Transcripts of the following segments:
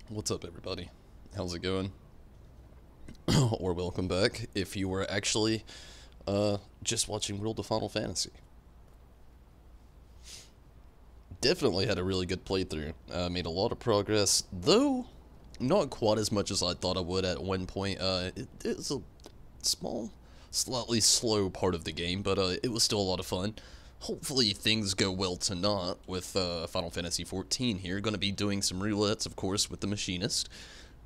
What's up, everybody? How's it going? Or welcome back if you were actually just watching World of Final Fantasy. Definitely had a really good playthrough. Made a lot of progress, though not quite as much as I thought I would at one point. It was a small, slightly slow part of the game, but it was still a lot of fun. Hopefully things go well tonight with Final Fantasy XIV here. Going to be doing some roulettes, of course, with the Machinist.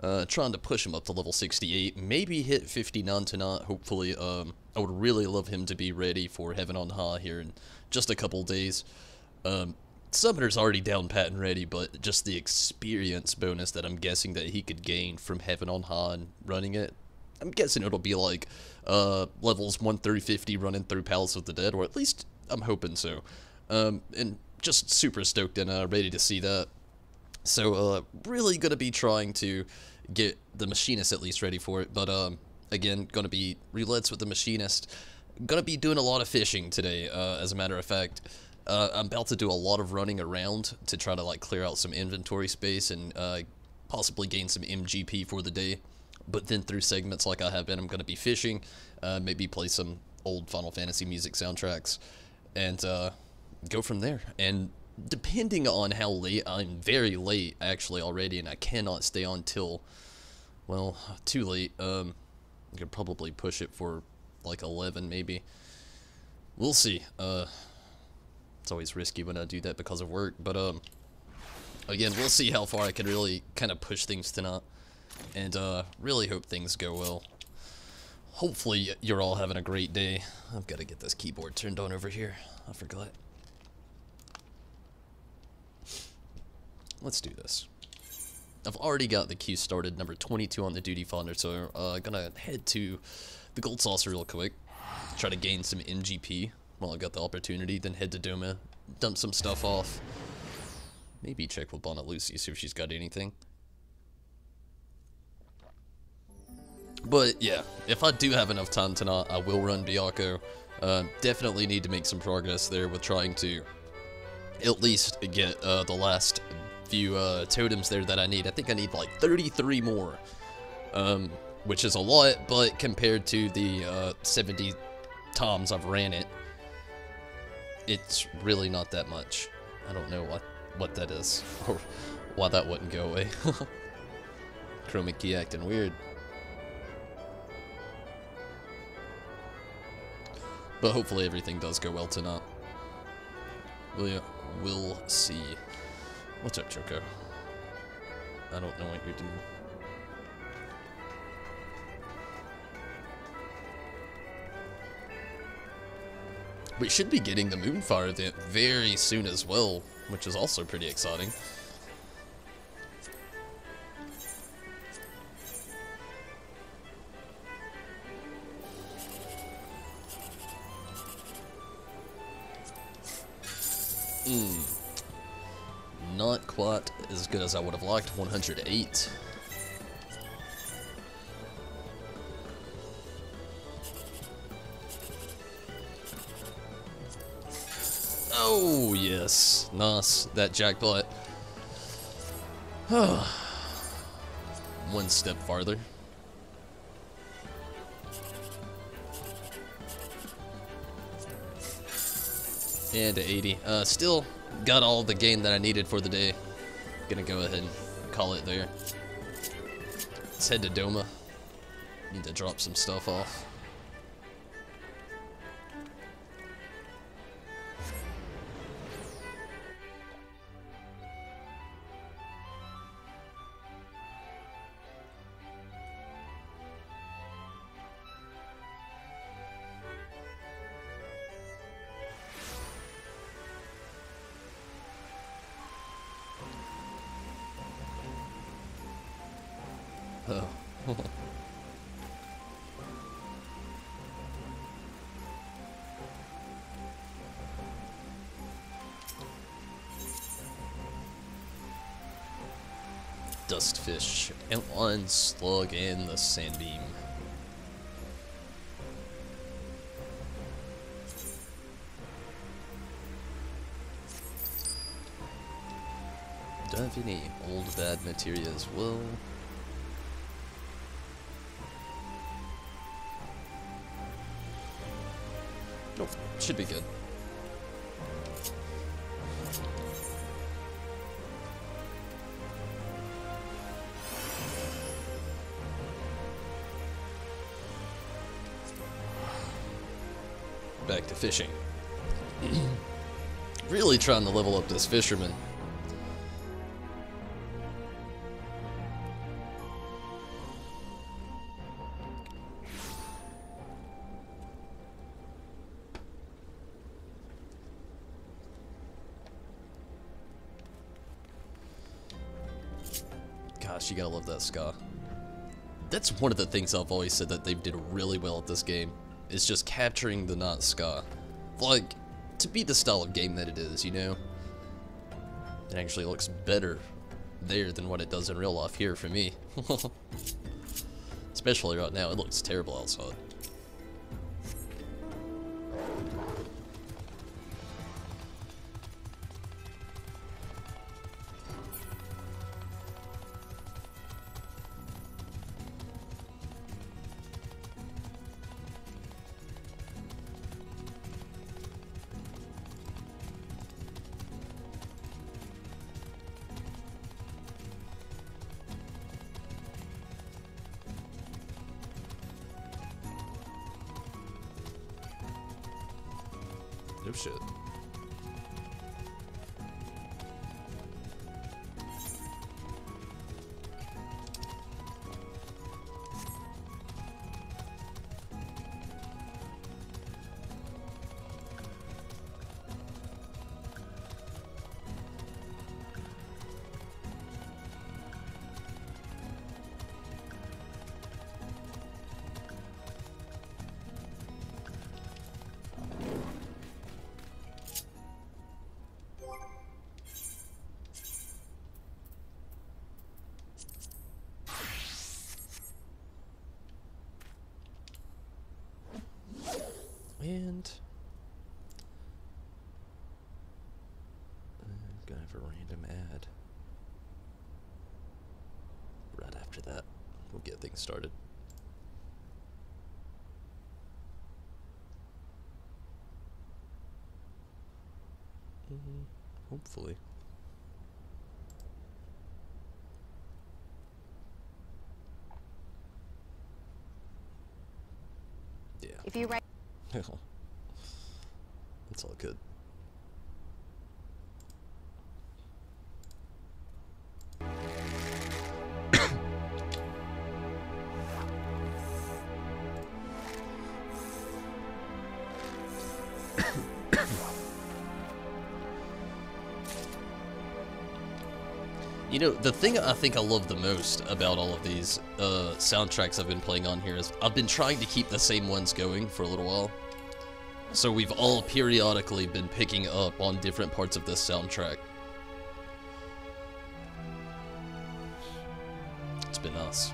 Trying to push him up to level 68, maybe hit 59 tonight, hopefully. I would really love him to be ready for Heaven on High here in just a couple days. Summoner's already down pat and ready, but just the experience bonus that I'm guessing that he could gain from Heaven on High and running it, I'm guessing it'll be like levels 1 through 50 running through Palace of the Dead, or at least I'm hoping so. And just super stoked and ready to see that. So, really gonna be trying to get the Machinist at least ready for it, but, again, gonna be roulettes with the Machinist. Gonna be doing a lot of fishing today, as a matter of fact. I'm about to do a lot of running around to try to, like, clear out some inventory space and, possibly gain some MGP for the day. But then through segments like I have been, I'm gonna be fishing, maybe play some old Final Fantasy music soundtracks, and, go from there. And depending on how late, I'm very late actually already, and I cannot stay on till, well, too late. I could probably push it for like 11 maybe. We'll see. It's always risky when I do that because of work, but again, we'll see how far I can really kind of push things tonight, and really hope things go well. Hopefully you're all having a great day. I've got to get this keyboard turned on over here. I forgot. Let's do this. I've already got the queue started, number 22 on the duty finder, so gonna head to the Gold Saucer real quick, try to gain some MGP while I've got the opportunity, then head to Doma, dump some stuff off, maybe check with Bonnet Lucy, see if she's got anything. But yeah, if I do have enough time tonight, I will run Byakko. Definitely need to make some progress there with trying to at least get the last few totems there that I need. I think I need like 33 more, which is a lot, but compared to the 70 times I've ran it, it's really not that much. I don't know what that is, or why that wouldn't go away. Chroma key acting weird. But hopefully everything does go well tonight. We'll see. What's up, Choco? I don't know what you're doing. We should be getting the Moonfire event very soon as well, which is also pretty exciting. Not quite as good as I would have liked. 108. Oh, yes. Nice. That jackpot. One step farther. And 80. Still got all the gain that I needed for the day. Gonna go ahead and call it there. Let's head to Doma. Need to drop some stuff off. Oh. Dustfish, Outline Slug, and the Sandbeam. Do I have any old bad materia as well? Nope, should be good. Back to fishing. Really trying to level up this fisherman. Gosh, you gotta love that ska. That's one of the things I've always said that they did really well at this game. Is just capturing the not ska. Like, to be the style of game that it is, you know? It actually looks better there than what it does in real life here for me. Especially right now, it looks terrible outside. No shit. And I'm gonna have a random ad right after that. We'll get things started. Hopefully. Yeah. If you write. It's all good. You know, the thing I think I love the most about all of these soundtracks I've been playing on here is I've been trying to keep the same ones going for a little while. So we've all periodically been picking up on different parts of this soundtrack. It's been us.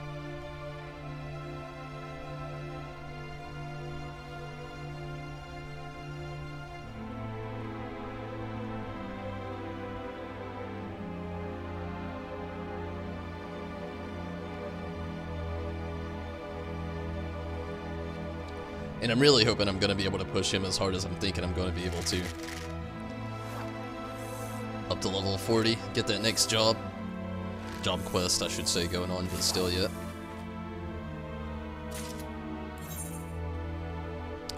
And I'm really hoping I'm going to be able to push him as hard as I'm thinking I'm going to be able to. Up to level 40, get that next job. Job quest, I should say, going on, but still yet.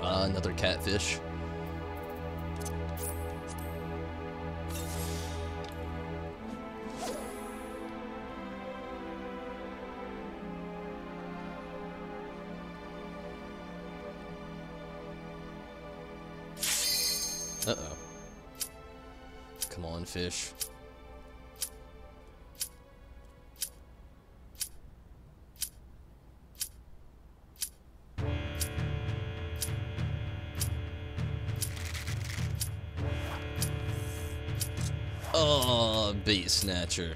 Another catfish. Uh-oh. Come on, fish. Oh, bait snatcher.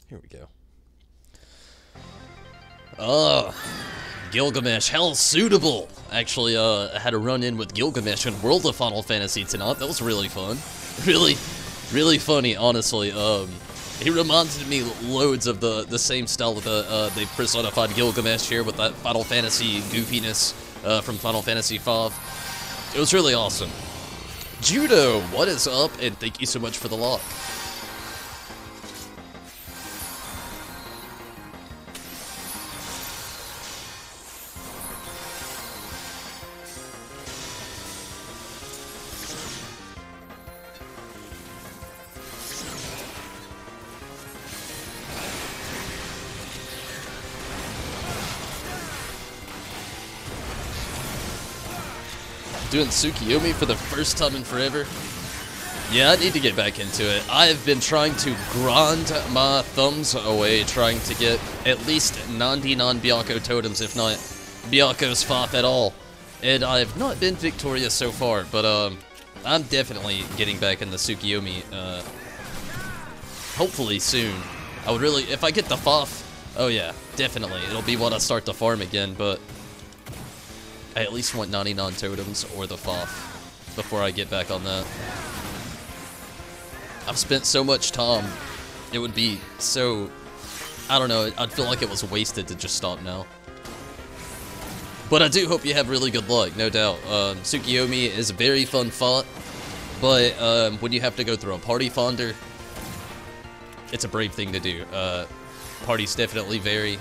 Here we go. Gilgamesh, how suitable! Actually, I had a run-in with Gilgamesh in World of Final Fantasy tonight. That was really fun. Really funny, honestly. He reminded me loads of the same style that they personified Gilgamesh here with that Final Fantasy goofiness from Final Fantasy V. It was really awesome. Judo, what is up? And thank you so much for the lock. Doing Tsukiyomi for the first time in forever. Yeah, I need to get back into it. I have been trying to grind my thumbs away, trying to get at least 99 Byakko totems, if not Byakko's FOP at all. And I have not been victorious so far, but I'm definitely getting back in the Tsukiyomi, hopefully soon. I would really, if I get the FOP, oh yeah, definitely. It'll be when I start to farm again, but I at least want 99 totems or the FOP before I get back on that. I've spent so much time, it would be so, I don't know, I'd feel like it was wasted to just stop now. But I do hope you have really good luck, no doubt. Tsukiyomi is a very fun fight, but when you have to go through a party fonder, it's a brave thing to do. Parties definitely vary.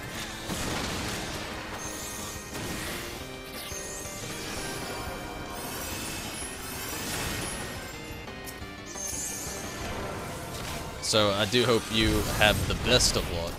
So I do hope you have the best of luck.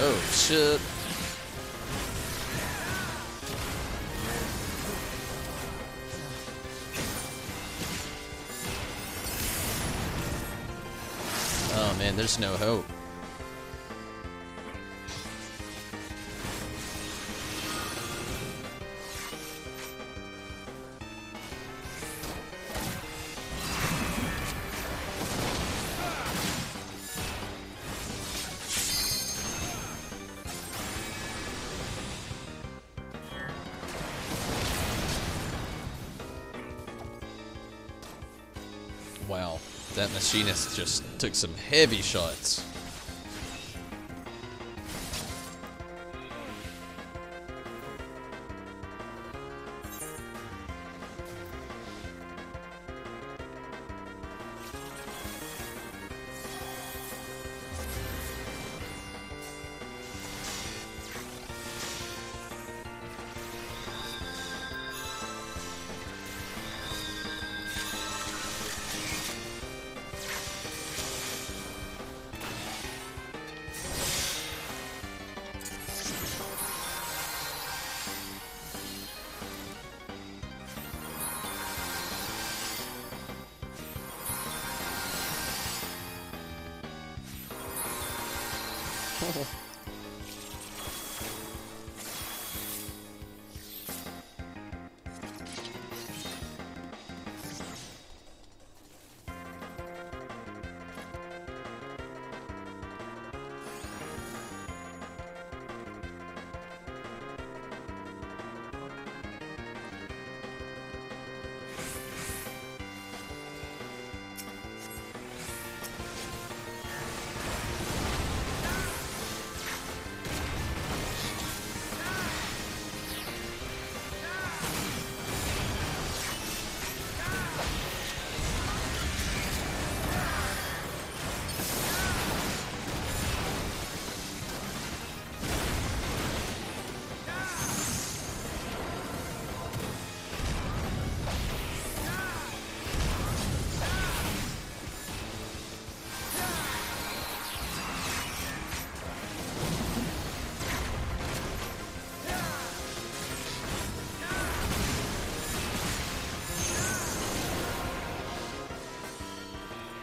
Oh shit. Oh man, there's no hope. Wow, that machinist just took some heavy shots.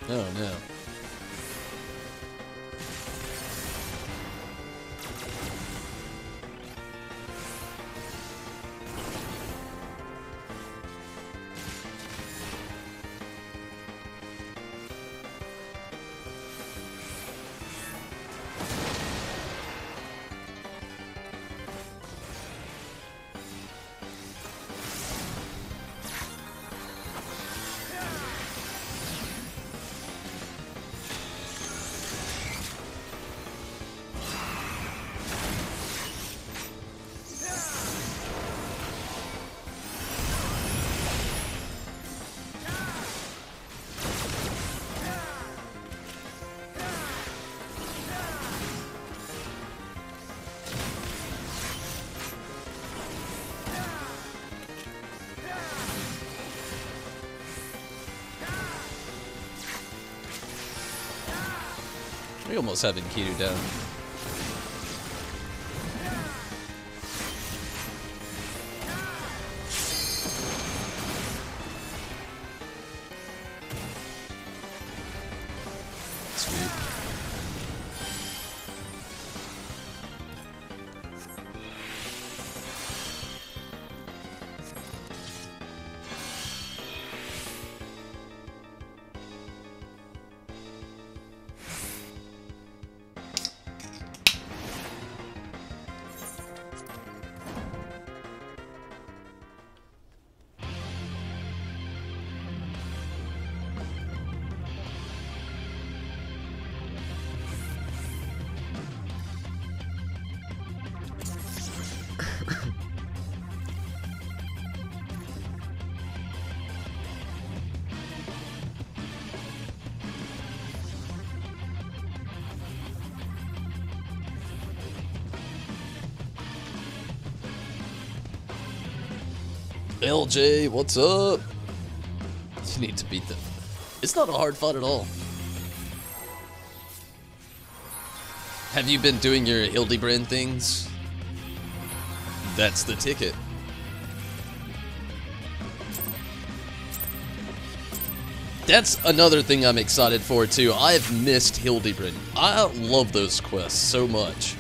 Oh no. We almost have Enkidu down. Sweet. LJ, what's up? You need to beat them. It's not a hard fight at all. Have you been doing your Hildebrand things? That's the ticket. That's another thing I'm excited for too. I have missed Hildebrand. I love those quests so much.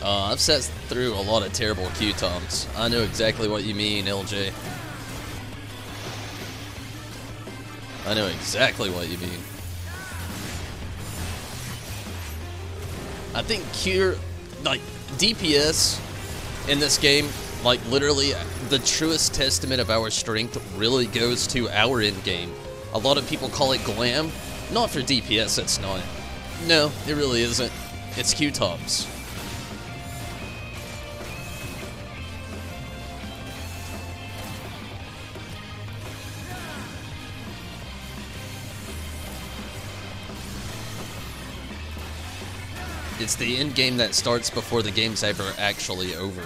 I've sat through a lot of terrible Q-toms. I know exactly what you mean, LJ. I know exactly what you mean. I think DPS in this game, like literally the truest testament of our strength really goes to our end game. A lot of people call it glam. Not for DPS, it's not. No, it really isn't. It's Q-toms. It's the end game that starts before the game's ever actually over.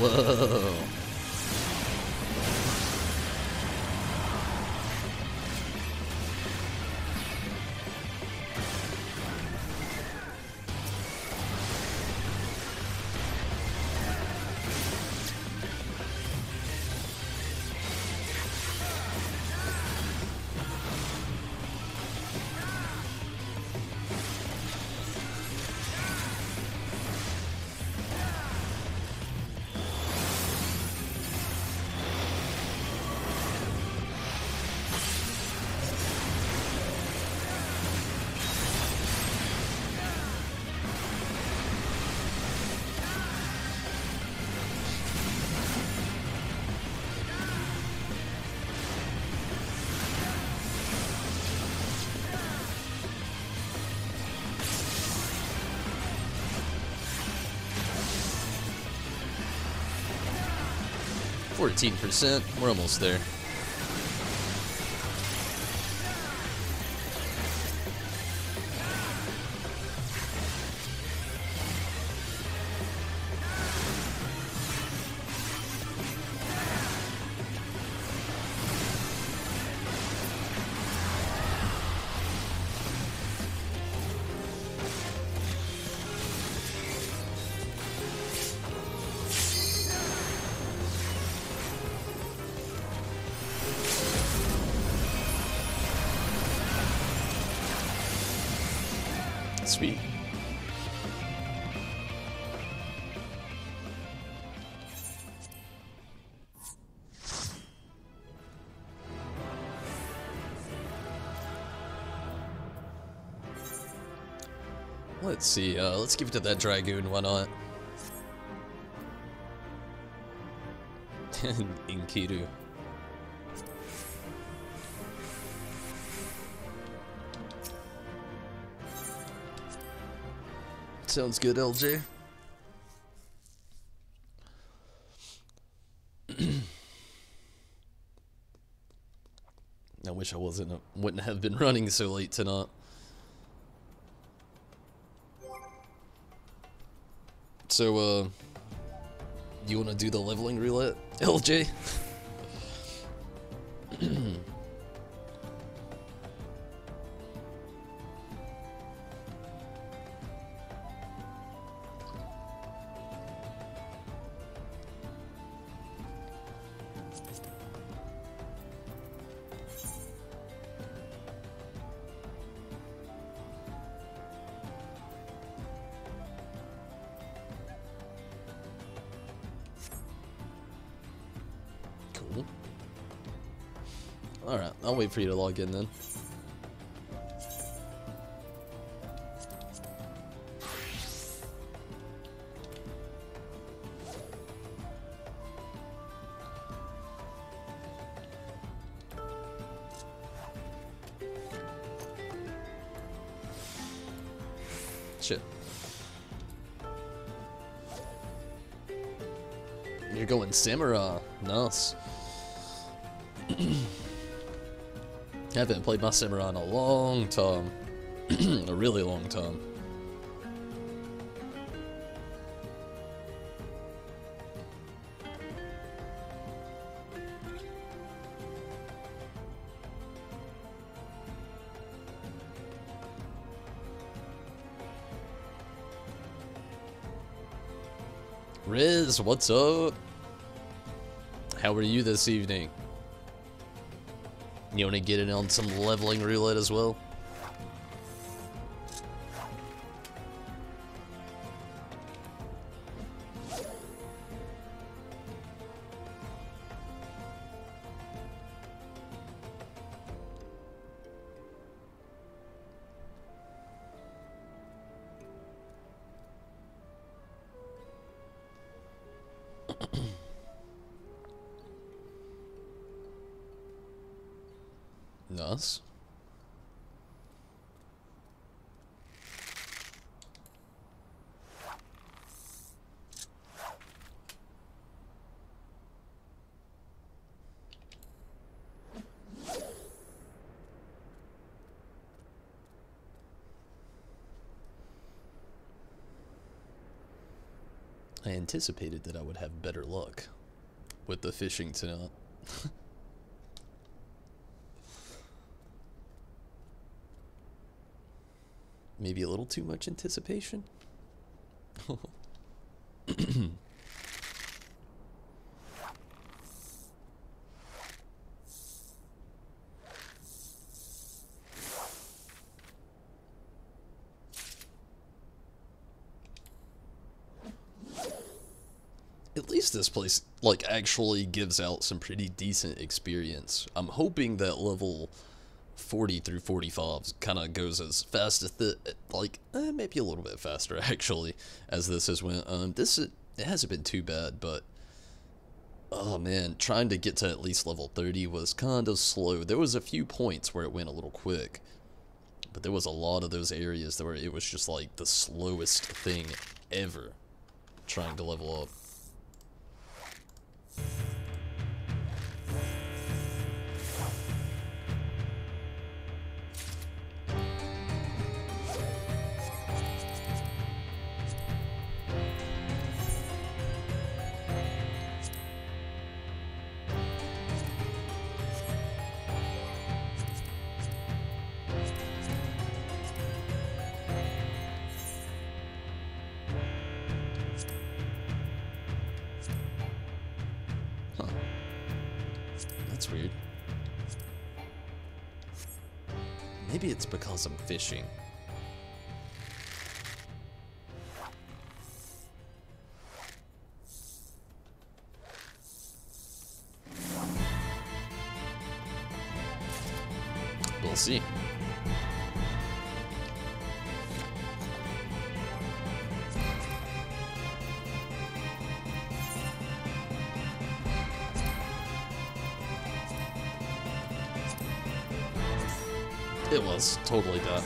Whoa. %. We're almost there. Sweet. Let's see, let's give it to that Dragoon, why not? Inkiru. Sounds good, LJ. I wish I wouldn't have been running so late tonight. So, you want to do the leveling roulette, LJ? Cool. Alright, I'll wait for you to log in then. Shit. You're going Samurai. Nice. Haven't played my Samurai in a long time. A really long time. Riz, what's up? How are you this evening? You want to get in on some leveling roulette as well? Nice. I anticipated that I would have better luck with the fishing tonight. Maybe a little too much anticipation? At least this place, like, actually gives out some pretty decent experience. I'm hoping that level 40 through 45 kind of goes as fast as maybe a little bit faster, actually, as this has went. It hasn't been too bad, but, oh man, trying to get to at least level 30 was kind of slow. There was a few points where it went a little quick, but there was a lot of those areas where it was just, like, the slowest thing ever trying to level up. That's weird. Maybe it's because I'm fishing. We'll see. It was totally that.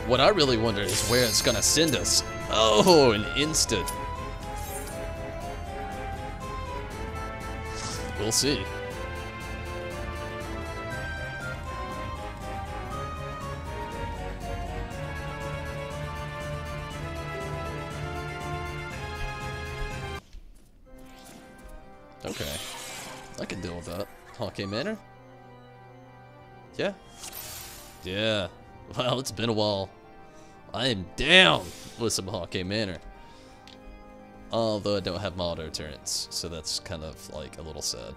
What I really wonder is where it's gonna send us. Oh, an instant. We'll see. Okay, I can deal with that. Hockey Manor? Yeah. Yeah. Well, it's been a while. I am down with some Hockey Manor. Although I don't have my auto turrets, so that's kind of like a little sad.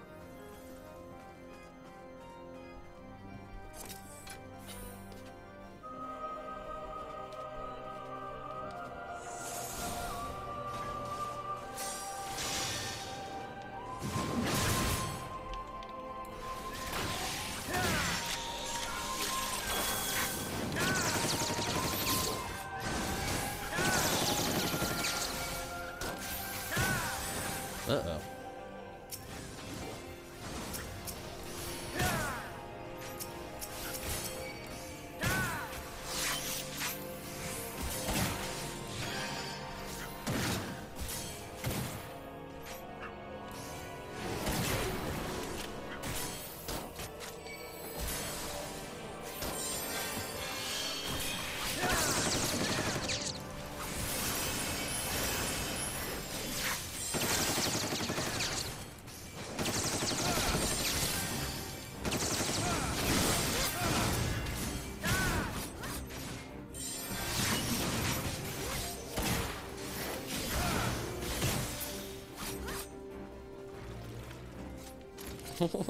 Uh-oh.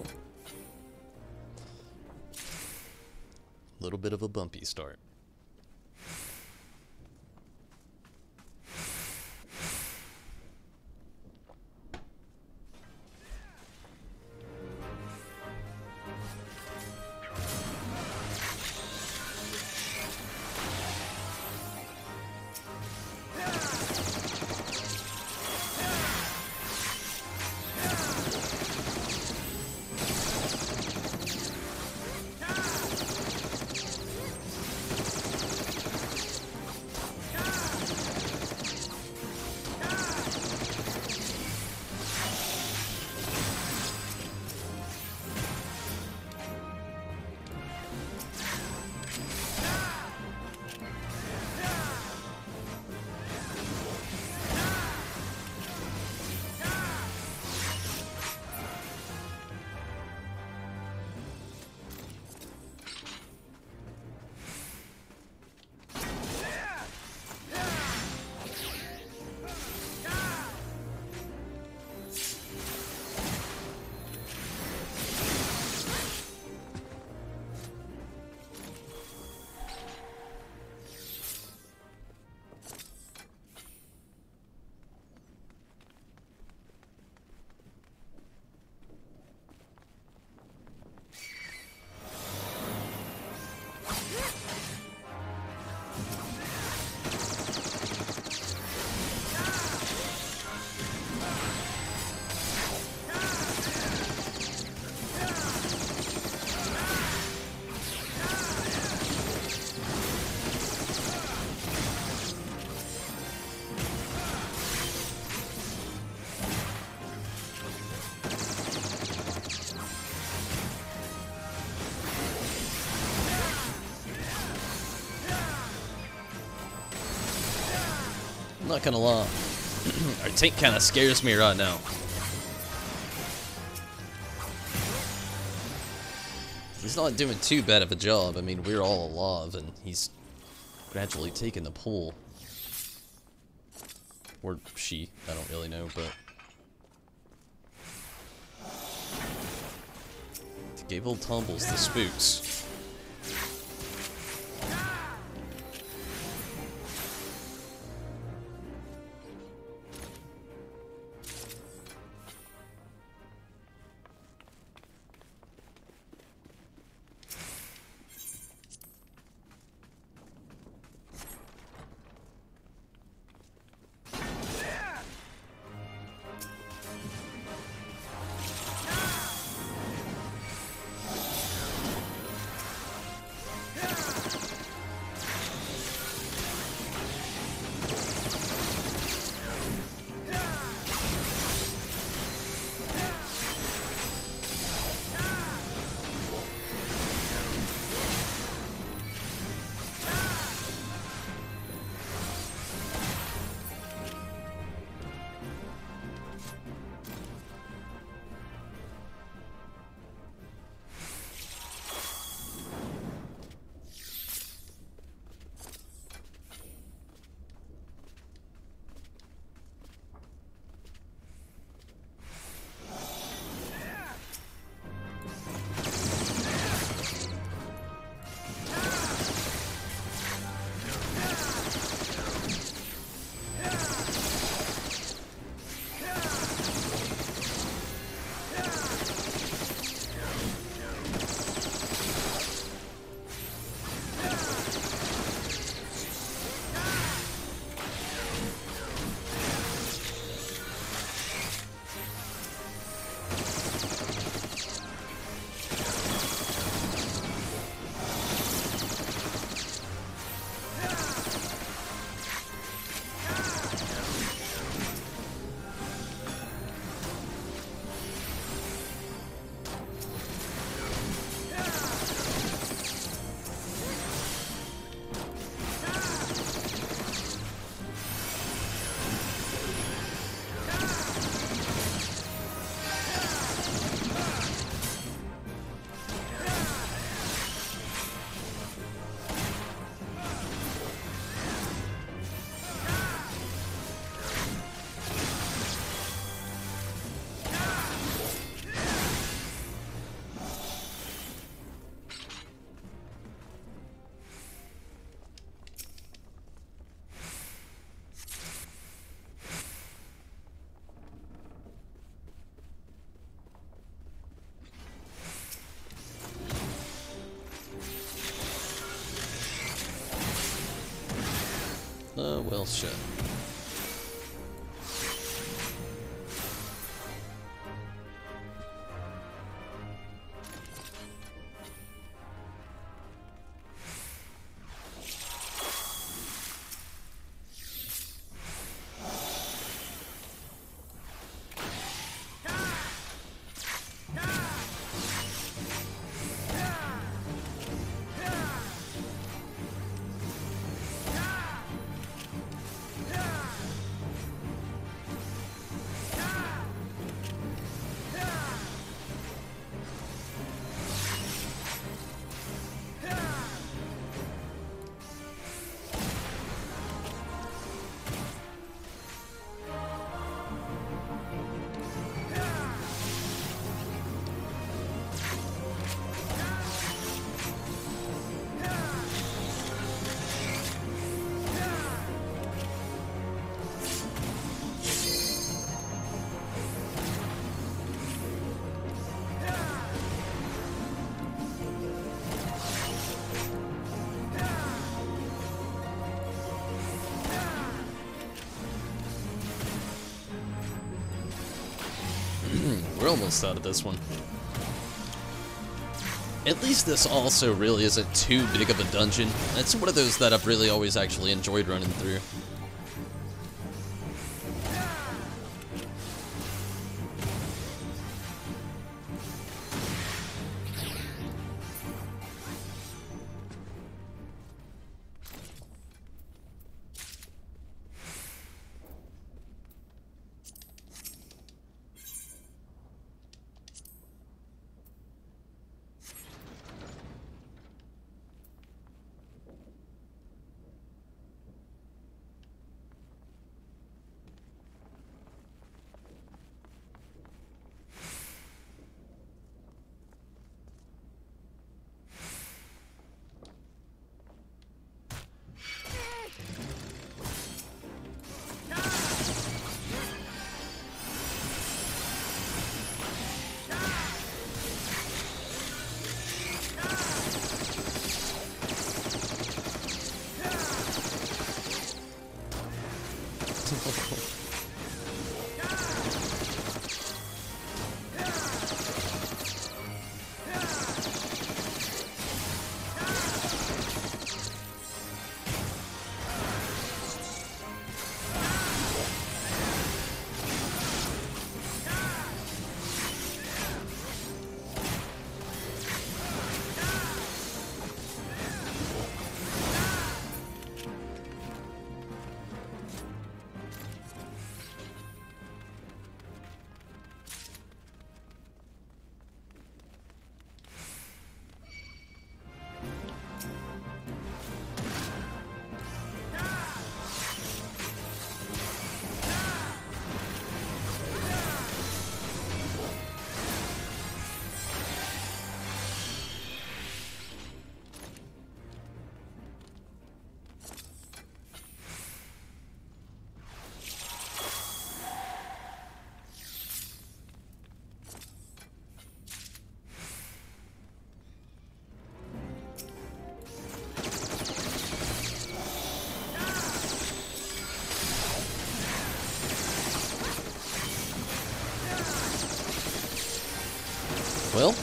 Little bit of a bumpy start. Not gonna lie. Our tank kind of scares me right now. He's not doing too bad of a job. I mean, we're all alive, and he's gradually taking the pull. Or she, I don't really know, but... The Gable tumbles the spooks. Well, shit. We're almost out of this one. At least this also really isn't too big of a dungeon. It's one of those that I've really always actually enjoyed running through. Well,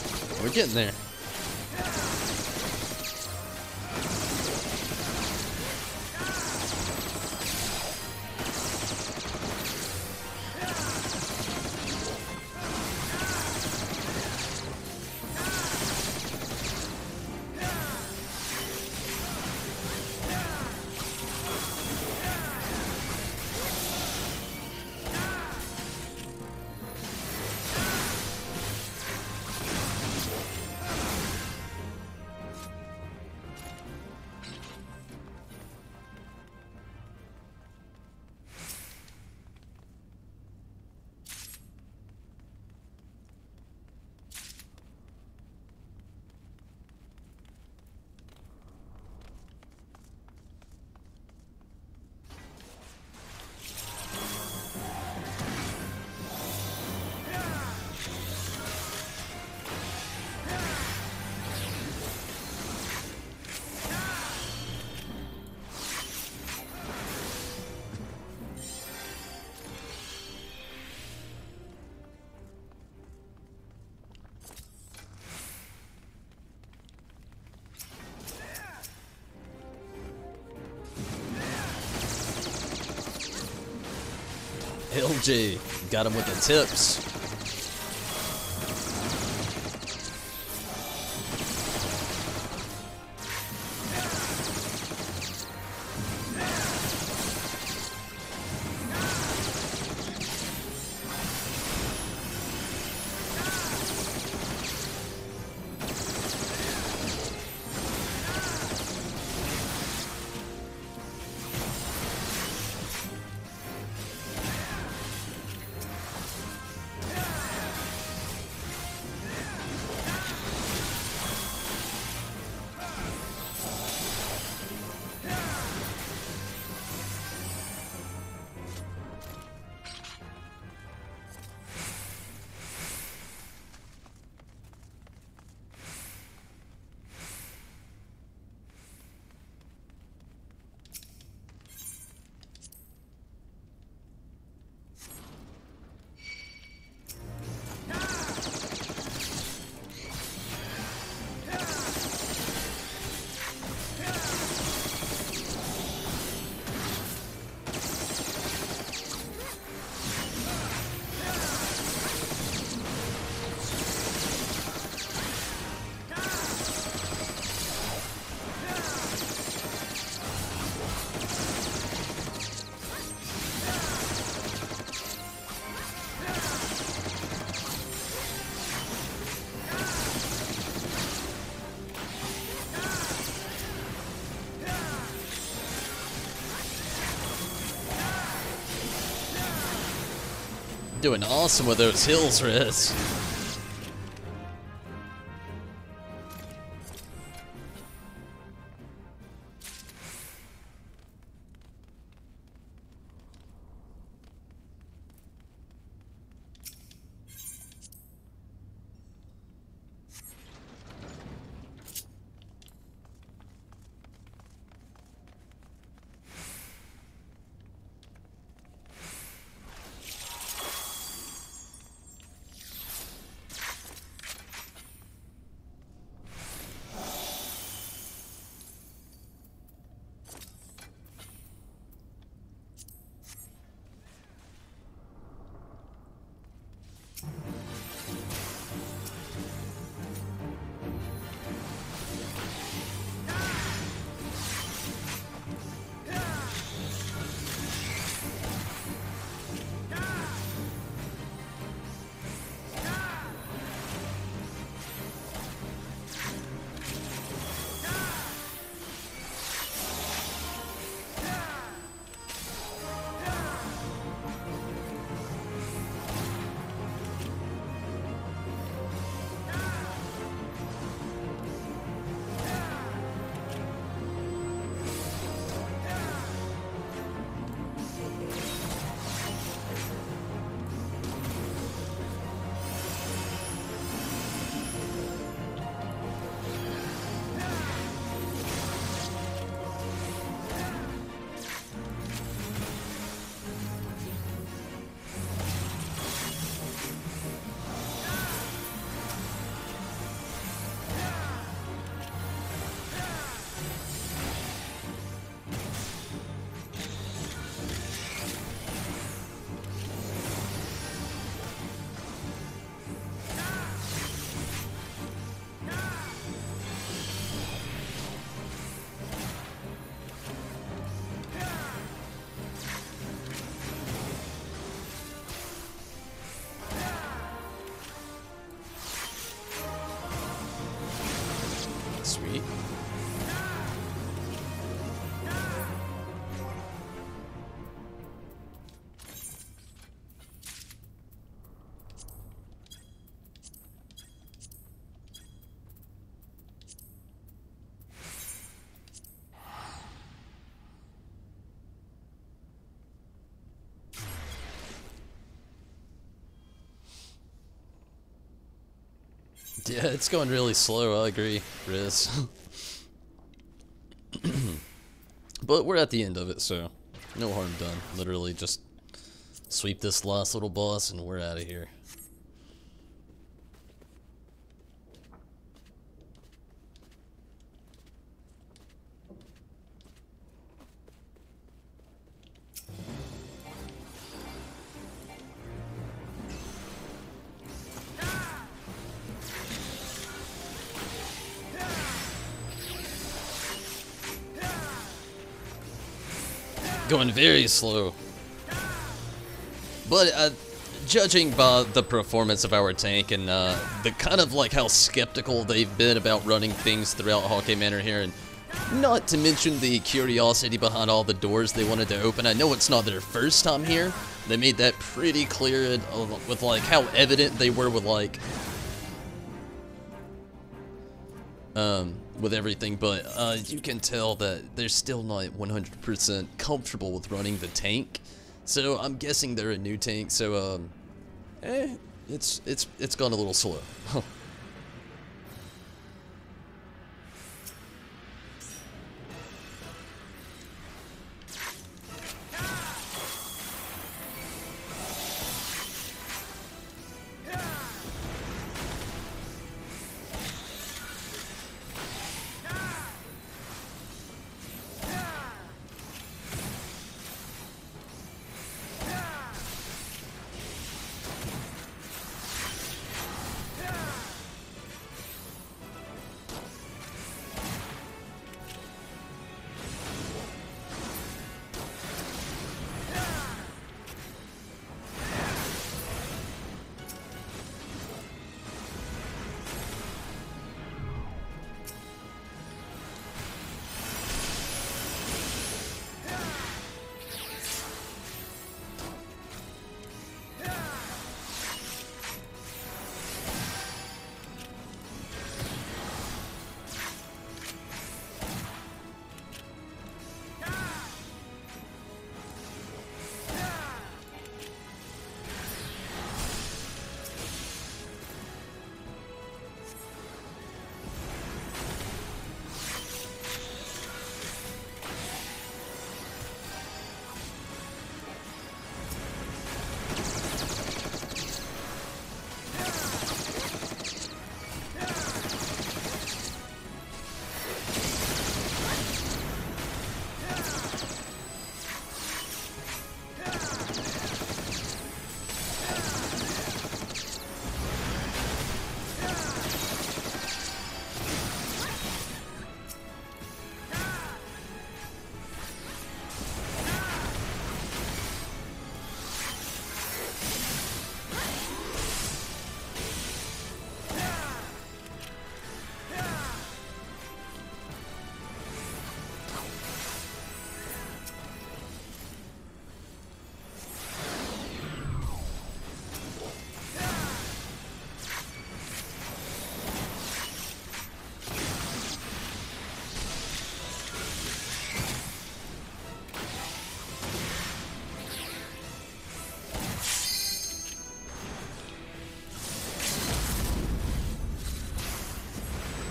we're getting there. LJ got him with the tips. Doing awesome with those hills, Riz. Yeah, it's going really slow, I agree, Riz. But we're at the end of it, so no harm done. Literally just sweep this last little boss and we're out of here. Going very slow. But judging by the performance of our tank and the kind of like how skeptical they've been about running things throughout Hawkeye Manor here, and not to mention the curiosity behind all the doors they wanted to open. I know it's not their first time here. They made that pretty clear with like how evident they were with like with everything, but you can tell that they're still not 100% comfortable with running the tank. So I'm guessing they're a new tank. So it's gone a little slow.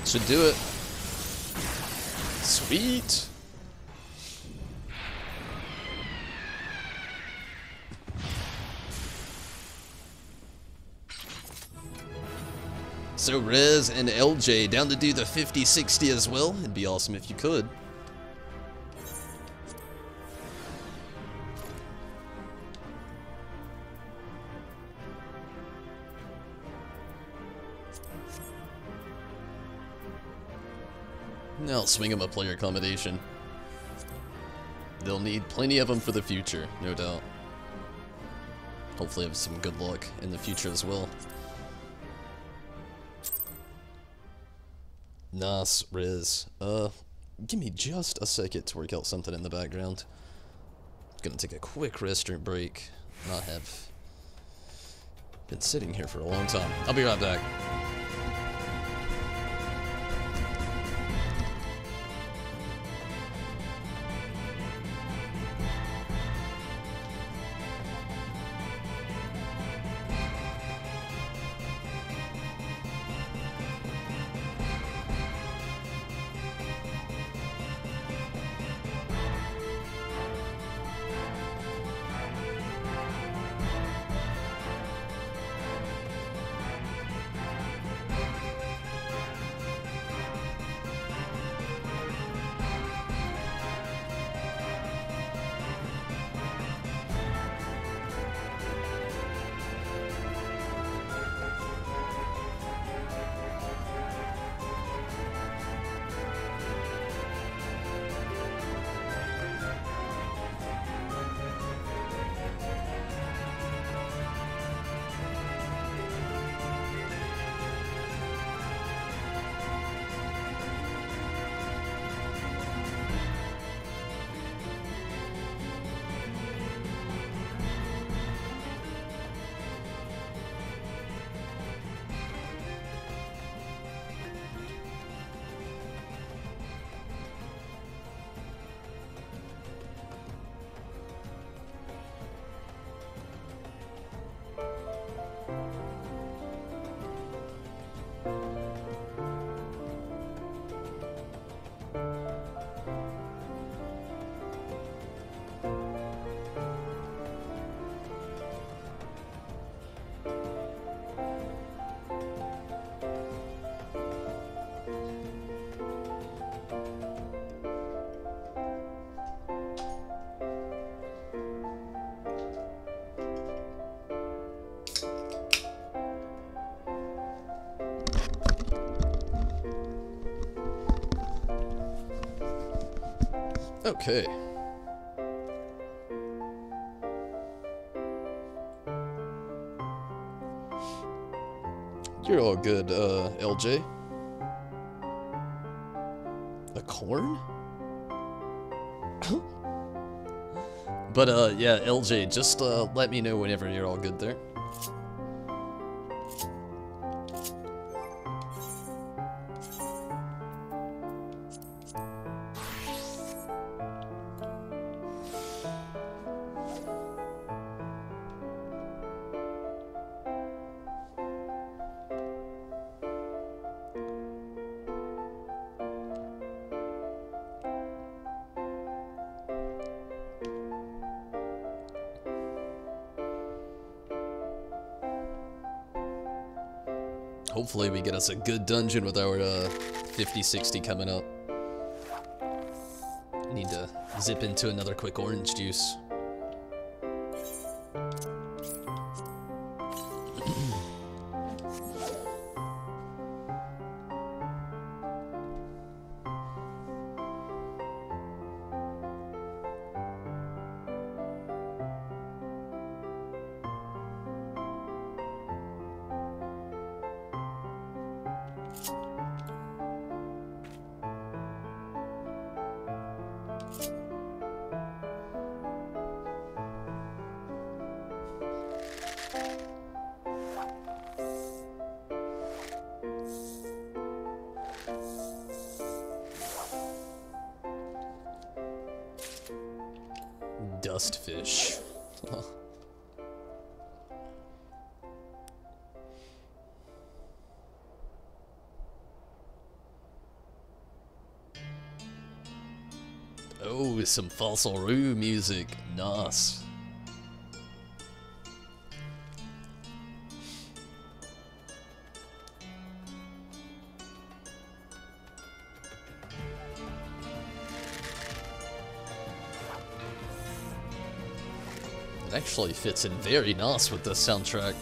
Should do it. Sweet. So Rez and LJ down to do the 50-60 as well. It'd be awesome if you could. Now swing them a player accommodation. They'll need plenty of them for the future, no doubt. Hopefully have some good luck in the future as well. Nice, Riz. Give me just a second to work out something in the background. Gonna take a quick restroom break. I have been sitting here for a long time. I'll be right back. Okay. You're all good, LJ. A corn? But, yeah, LJ, just, let me know whenever you're all good there. Hopefully we get us a good dungeon with our 50-60 coming up. Need to zip into another quick orange juice. Dustfish. Oh, some Fossil Roo music. Nice. Actually fits in very nice with this soundtrack.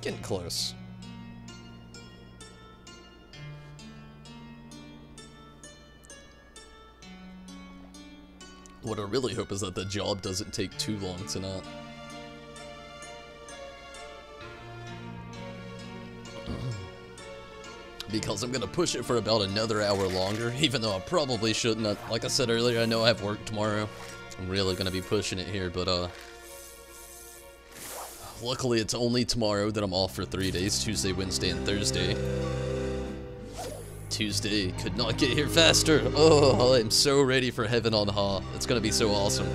Getting close. What I really hope is that the job doesn't take too long tonight. Because I'm gonna push it for about another hour longer, even though I probably shouldn't. Like I said earlier, I know I have work tomorrow. I'm really gonna be pushing it here, but luckily it's only tomorrow that I'm off for 3 days, Tuesday, Wednesday, and Thursday. Tuesday could not get here faster. Oh, I'm so ready for Heaven on High. It's gonna be so awesome.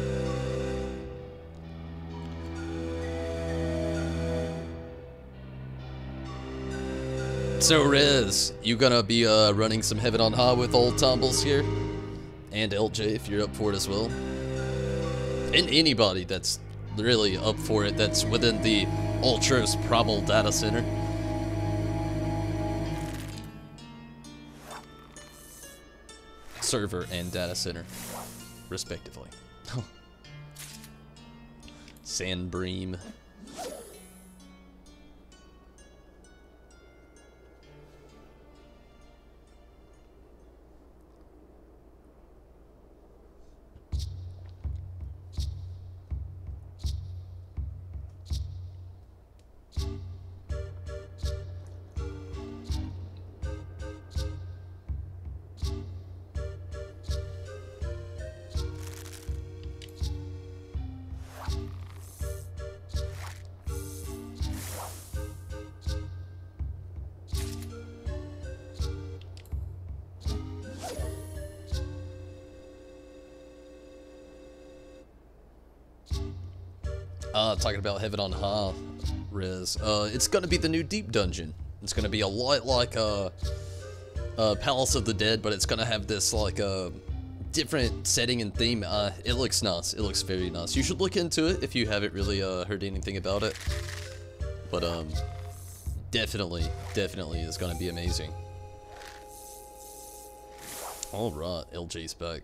So Rez, you gonna be running some Heaven on High with old Tumbles here? And LJ, if you're up for it as well. And anybody that's really up for it that's within the Ultros Primal Data Center. Server and data center, respectively. Sandbream. Talking about Heaven on High, Riz. It's gonna be the new Deep Dungeon. It's gonna be a lot like Palace of the Dead, but it's gonna have this like different setting and theme. It looks nice. It looks very nice. You should look into it if you haven't really heard anything about it. But definitely is gonna be amazing. All right, LJ's back.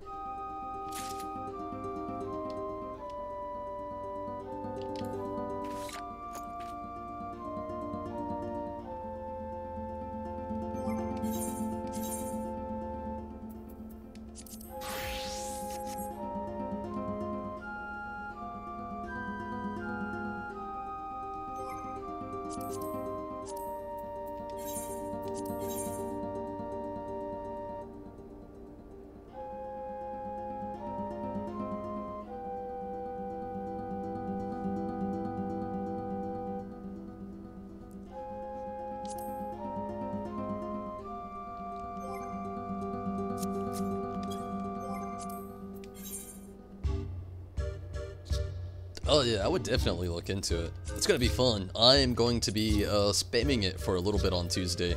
Oh yeah, I would definitely look into it. It's gonna be fun. I am going to be spamming it for a little bit on Tuesday.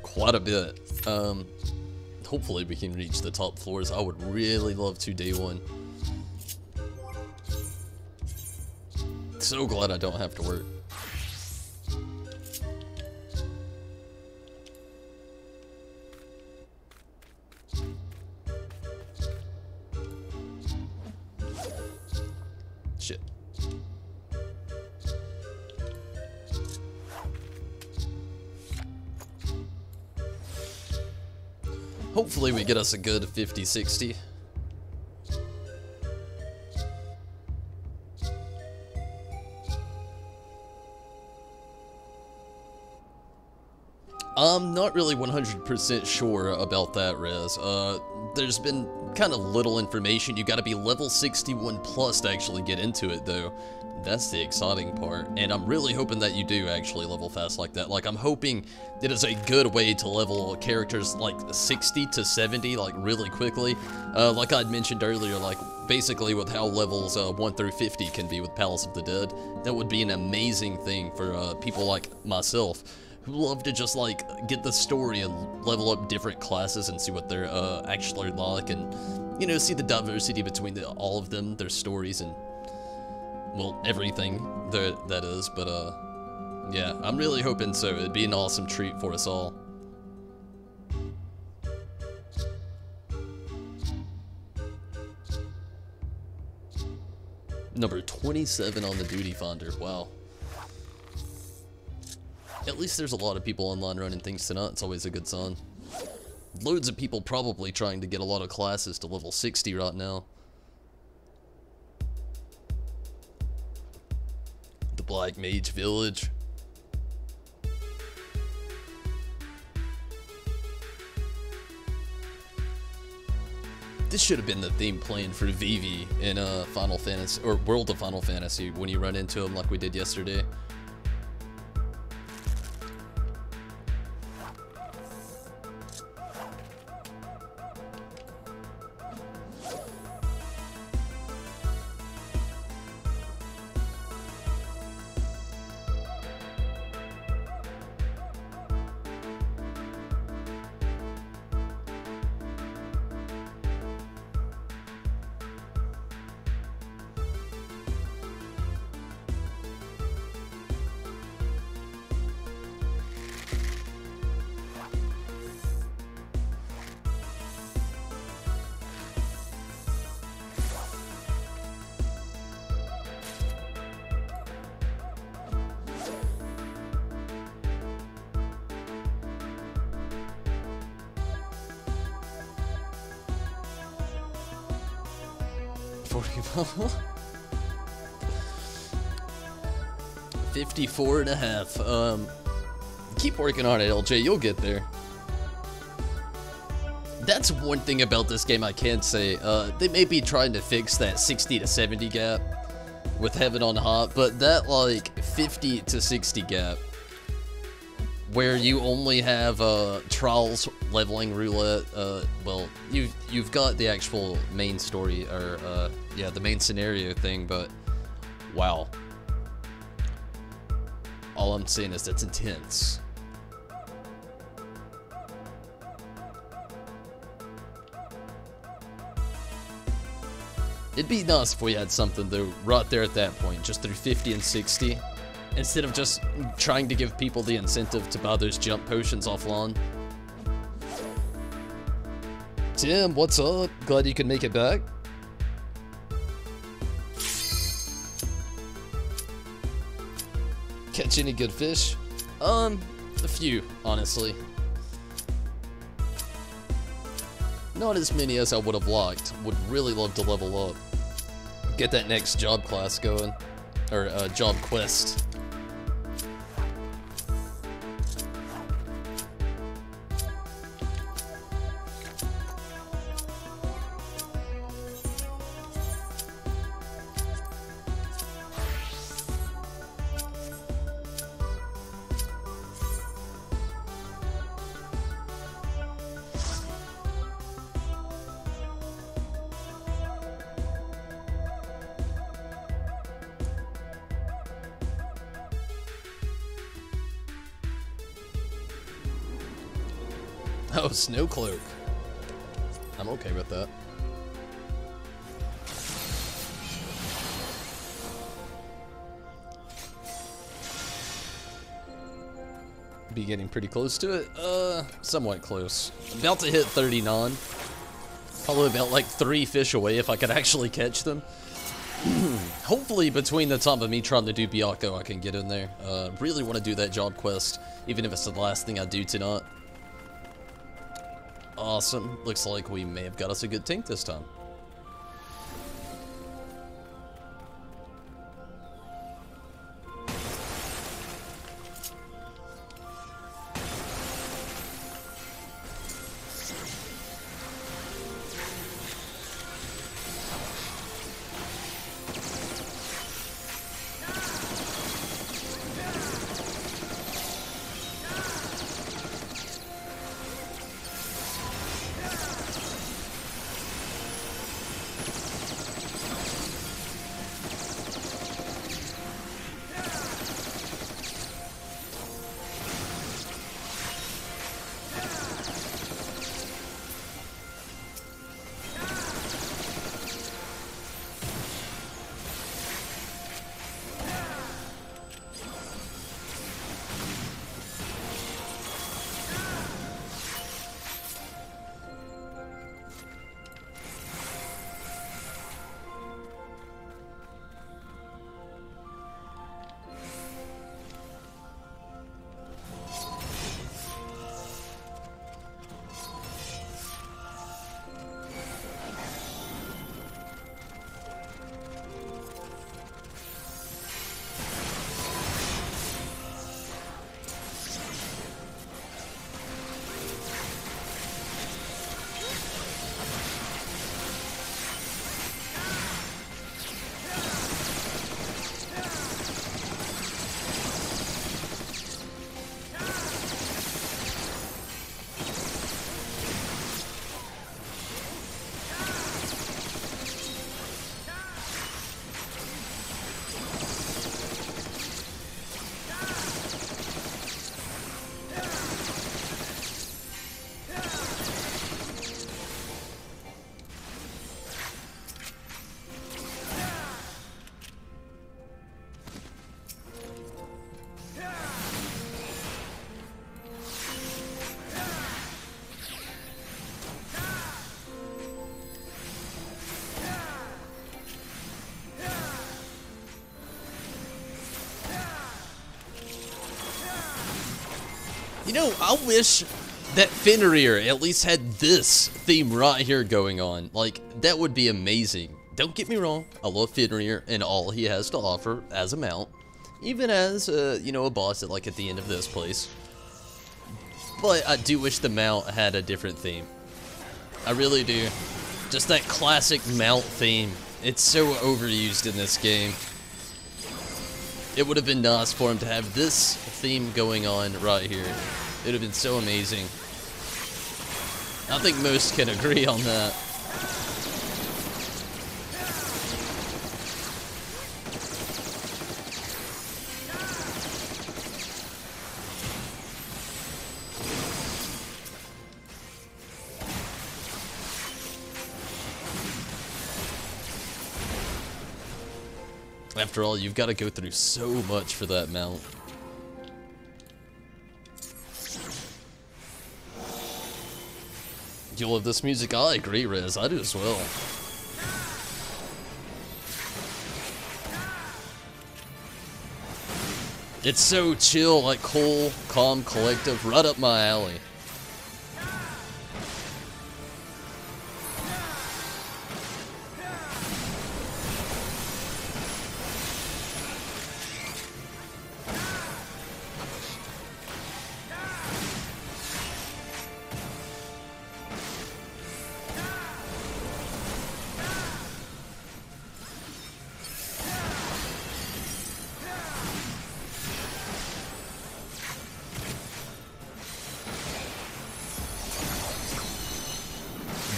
Quite a bit. Hopefully we can reach the top floors. I would really love to day one. So glad I don't have to work. Shit. Hopefully we get us a good 50-60. I'm not really 100% sure about that, Rez. There's been kind of little information. You gotta be level 61 plus to actually get into it, though. That's the exciting part, and I'm really hoping that you do actually level fast like that. Like, I'm hoping it is a good way to level characters like 60 to 70, like, really quickly. Like I'd mentioned earlier, like, basically with how levels 1 through 50 can be with Palace of the Dead. That would be an amazing thing for people like myself, who love to just, like, get the story and level up different classes and see what they're actually like, and, you know, see the diversity between all of them, their stories, and, well, everything that is. But, yeah, I'm really hoping so. It'd be an awesome treat for us all. Number 27 on the Duty Finder. Wow. At least there's a lot of people online running things tonight. It's always a good sign. Loads of people probably trying to get a lot of classes to level 60 right now. The Black Mage Village. This should have been the theme playing for Vivi in Final Fantasy, or World of Final Fantasy, when you run into him like we did yesterday. $54.5. Keep working on it, LJ. You'll get there. That's one thing about this game I can say. They may be trying to fix that 60 to 70 gap with Heaven on High, but that like 50 to 60 gap, where you only have trials, leveling, roulette. Well, you've got the actual main story, or yeah, the main scenario thing, but wow, All I'm saying is that's intense. It'd be nice if we had something though right there at that point, just through 50 and 60, instead of just trying to give people the incentive to buy those jump potions offline. Tim, what's up? Glad you could make it back. Catch any good fish? A few, honestly. Not as many as I would have liked. Would really love to level up. Get that next job class going. Or, job quest. Oh, snow cloak. I'm okay with that. Be getting pretty close to it. Somewhat close. About to hit 39. Probably about like 3 fish away if I could actually catch them. Hopefully between the time of me trying to do Byakko, I can get in there. Really want to do that job quest, even if it's the last thing I do tonight. Awesome. Looks like we may have got us a good tank this time. You know, I wish that Fenrir at least had this theme right here going on. Like, that would be amazing. Don't get me wrong, I love Fenrir and all he has to offer as a mount. Even as, you know, a boss at, like, at the end of this place. But I do wish the mount had a different theme. I really do. Just that classic mount theme. It's so overused in this game. It would have been nice for him to have this theme going on right here. It would have been so amazing. I think most can agree on that. After all, you've got to go through so much for that mount. You love this music? I agree, Riz. I do as well. It's so chill, like cool, calm, collective, right up my alley.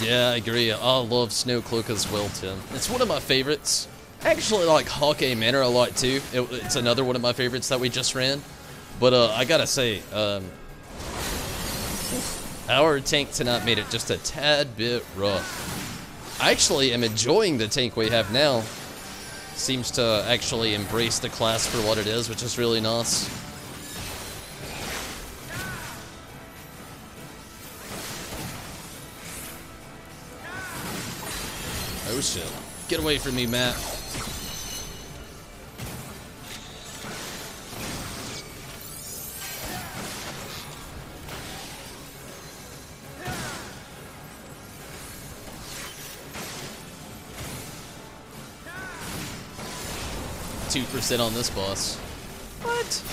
Yeah, I agree. I love Snowcloak as well, Tim. It's one of my favorites. I actually like Hawkeye Manor a lot, too. It's another one of my favorites that we just ran. But I gotta say, our tank tonight made it just a tad bit rough. I actually am enjoying the tank we have now. Seems to actually embrace the class for what it is, which is really nice. Oh shit. Get away from me, Matt. %2 on this boss. What?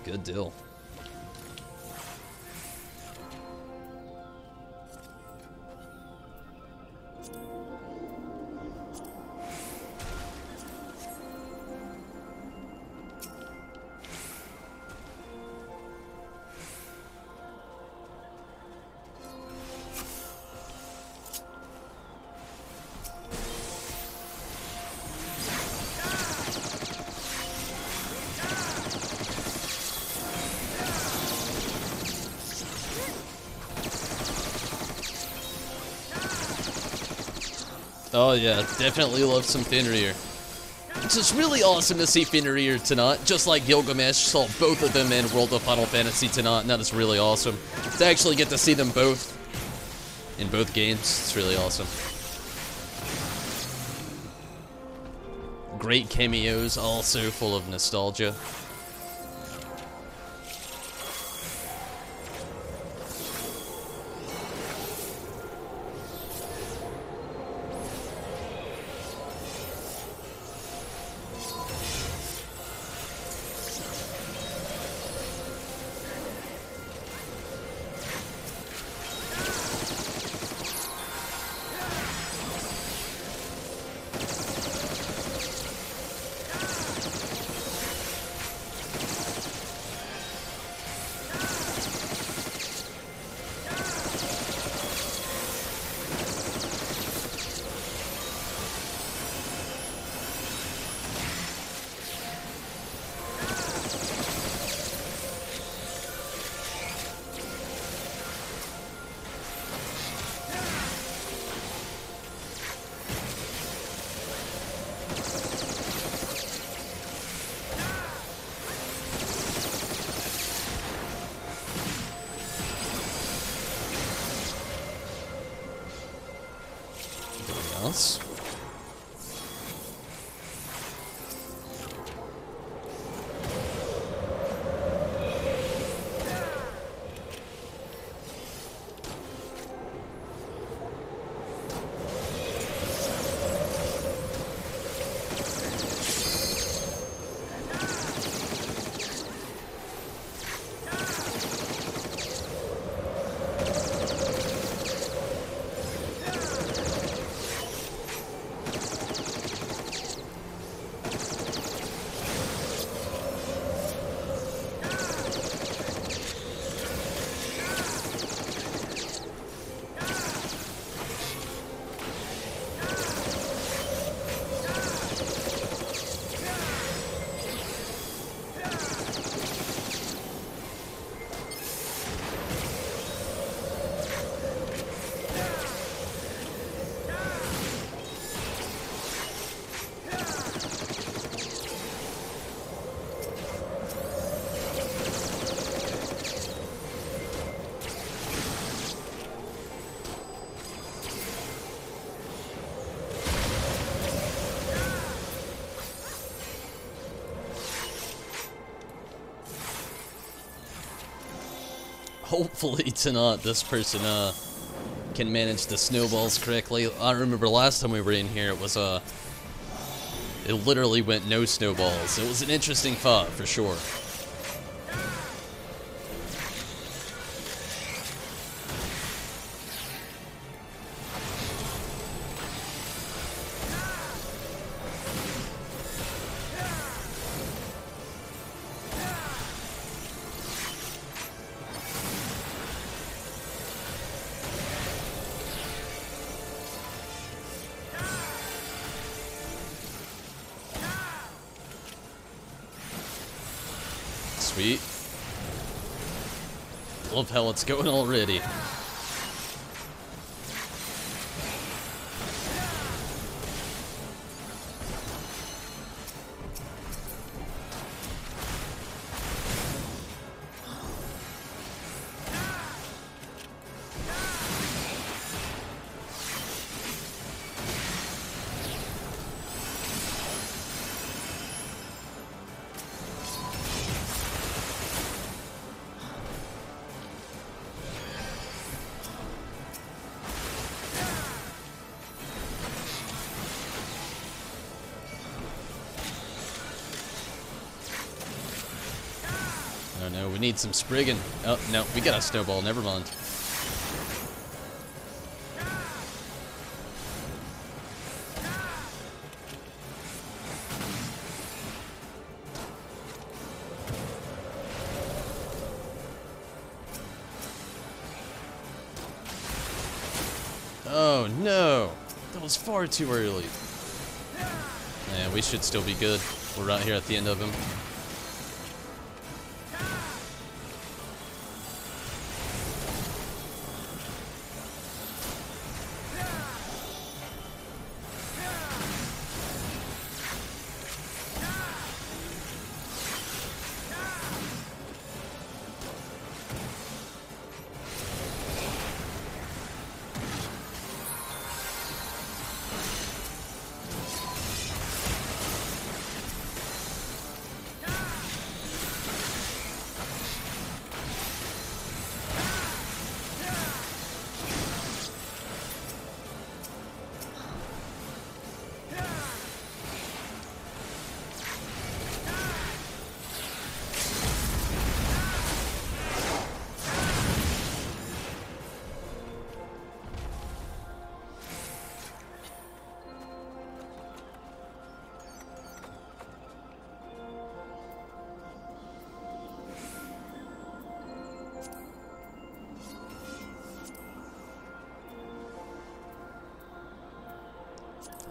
Good deal. Oh yeah, definitely love some Fenrir. It's just really awesome to see Fenrir tonight, just like Gilgamesh. Saw both of them in World of Final Fantasy tonight, and that is really awesome. To actually get to see them both in both games, it's really awesome. Great cameos, also full of nostalgia. Else. Hopefully tonight this person can manage the snowballs correctly. I remember last time we were in here, it was it literally went no snowballs. It was an interesting fight for sure. Sweet. Love how it's going already. Oh no, we need some sprigging. Oh no, we got a snowball, never mind. Oh no, that was far too early. Man, we should still be good. We're right here at the end of him.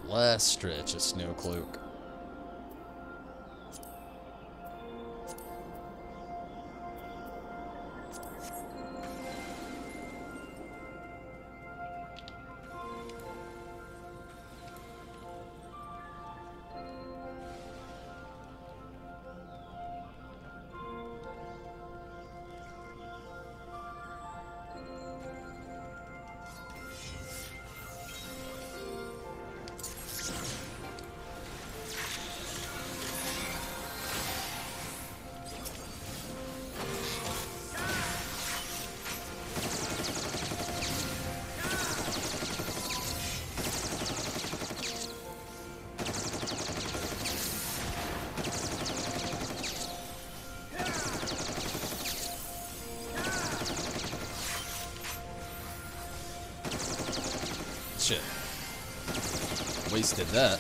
Last stretch of Snow Cloak. Shit. Wasted that.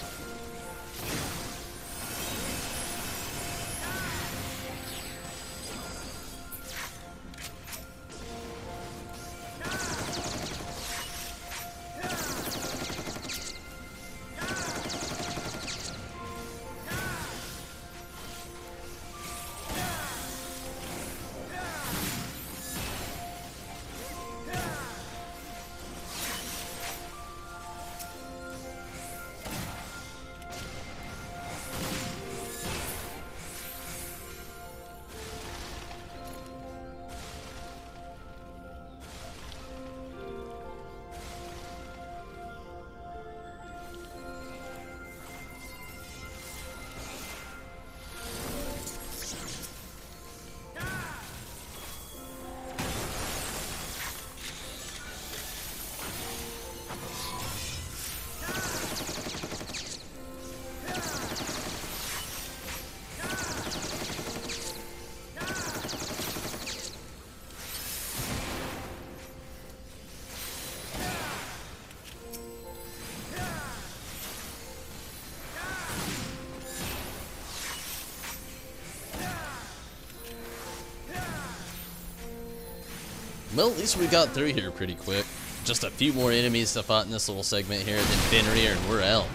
Well, at least we got through here pretty quick. Just a few more enemies to fight in this little segment here, then Fenrir, and we're out.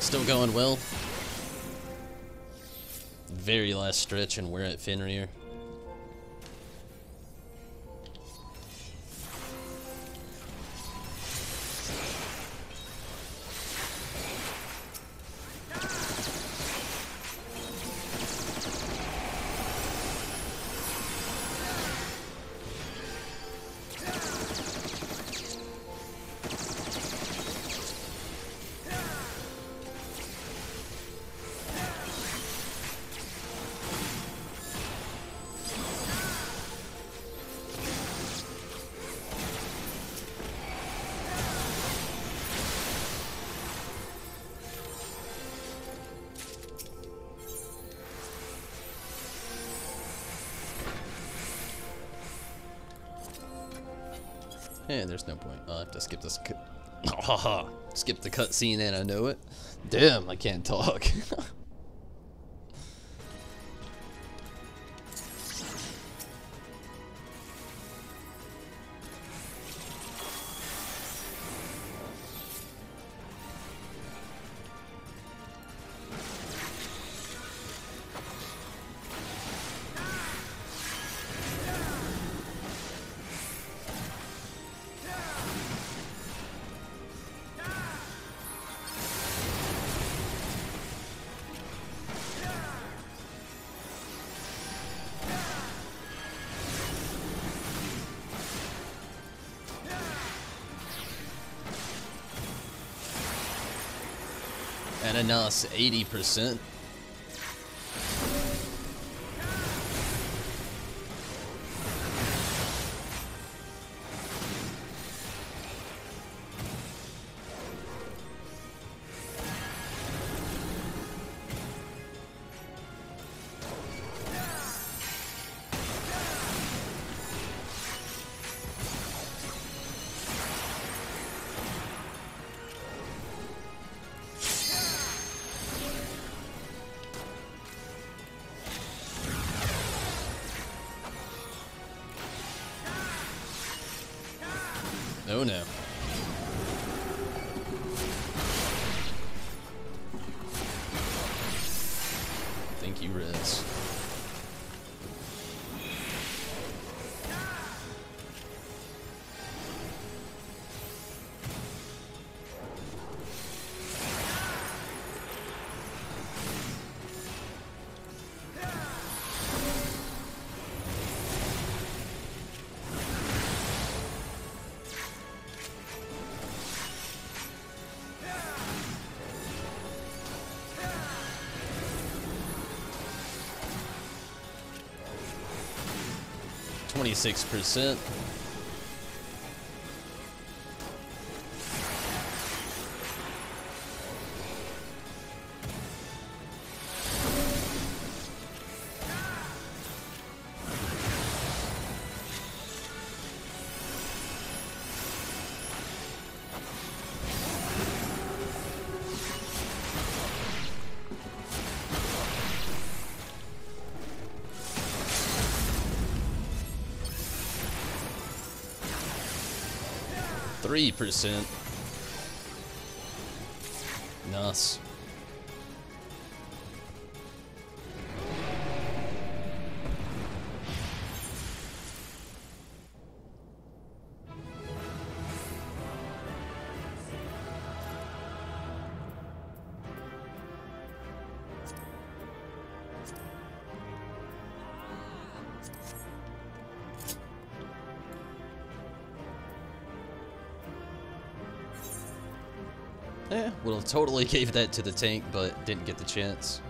Still going well. Very last stretch, and we're at Fenrir. Yeah, there's no point. I'll have to skip this. Skip the cutscene and I know it. Damn, I can't talk. And a nice 80%. Oh no. Thank you, Rez. %. 3%. Nice. Yeah, would have totally gave that to the tank, but didn't get the chance.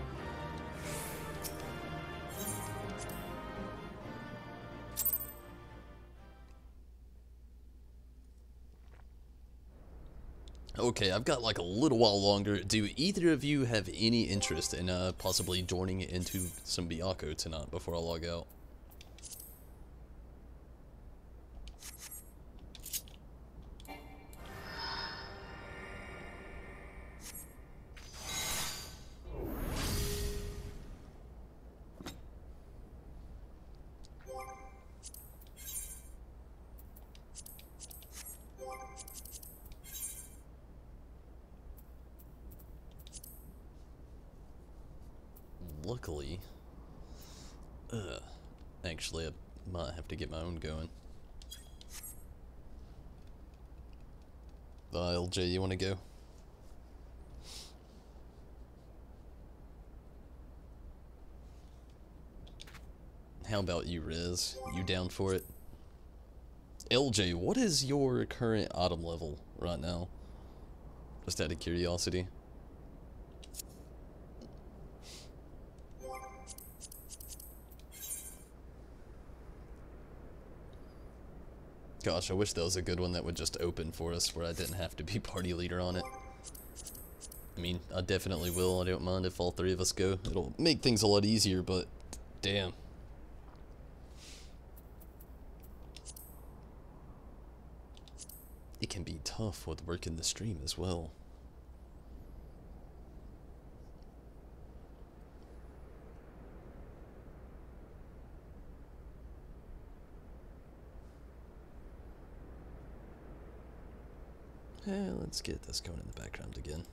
Okay, I've got like a little while longer. Do either of you have any interest in possibly joining into some Byakko tonight before I log out? Luckily, actually, I might have to get my own going. LJ, you want to go? How about you, Riz? You down for it? LJ, what is your current autumn level right now? Just out of curiosity. Gosh, I wish that was a good one that would just open for us where I didn't have to be party leader on it. I mean, I definitely will. I don't mind if all three of us go. It'll make things a lot easier, but damn. It can be tough with working the stream as well. Let's get this going in the background again.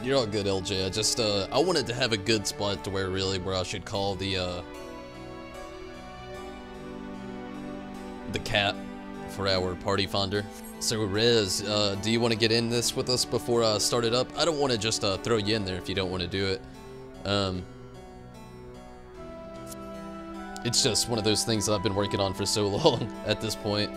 You're all good, LJ. I just, I wanted to have a good spot to where I should call the cat for our party finder. So, Riz, do you want to get in this with us before I start it up? I don't want to just throw you in there if you don't want to do it. It's just one of those things that I've been working on for so long at this point.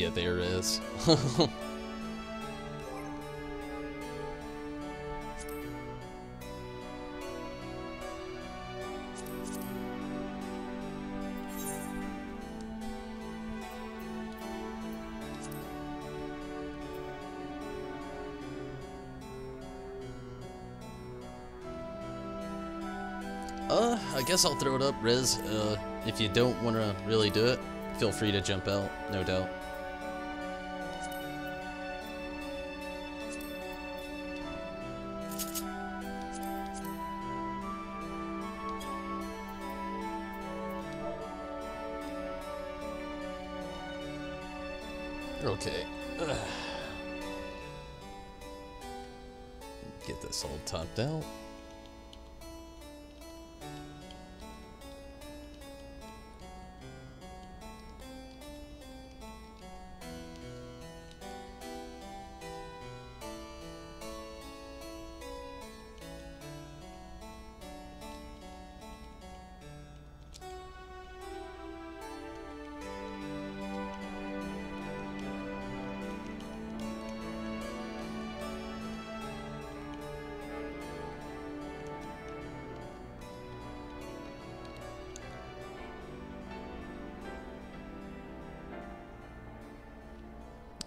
Yeah, there is. I guess I'll throw it up, Riz. If you don't want to really do it, feel free to jump out, no doubt. Okay. Get this all topped out.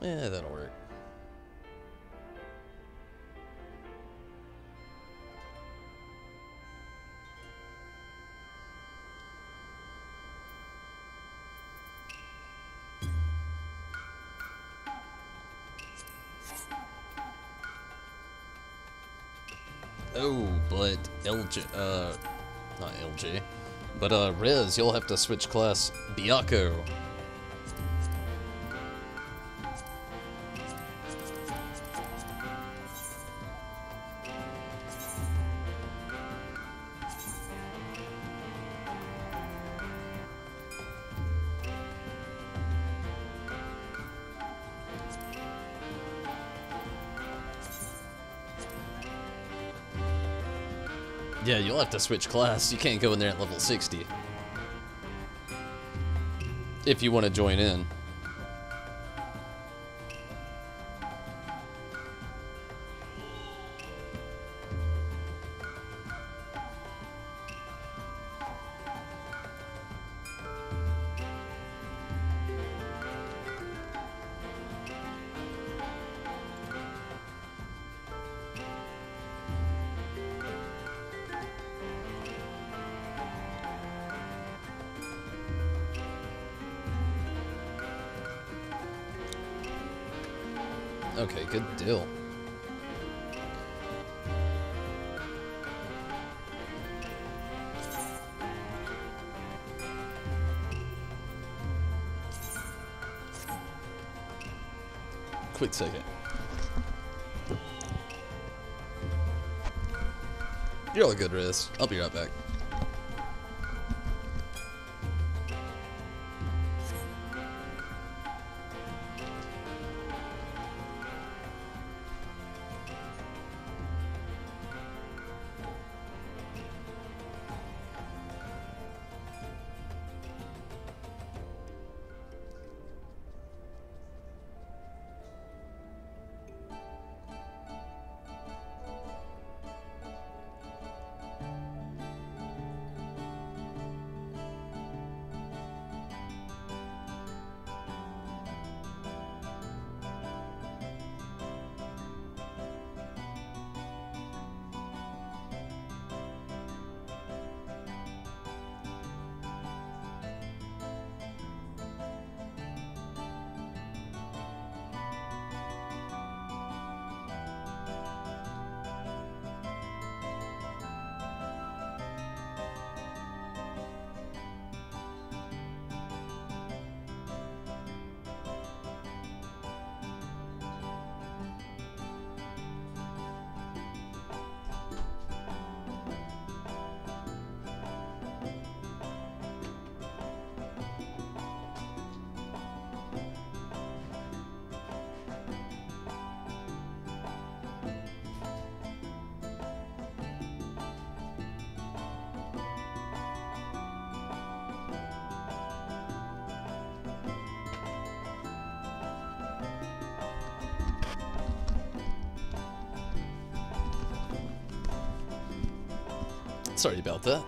Yeah, that'll work. Oh, but LJ, not LJ, but Riz, you'll have to switch class Byakko. Yeah, you'll have to switch class. You can't go in there at level 60. If you want to join in. Okay, good deal. Quick second. You're all good, Riz. I'll be right back. Sorry about that.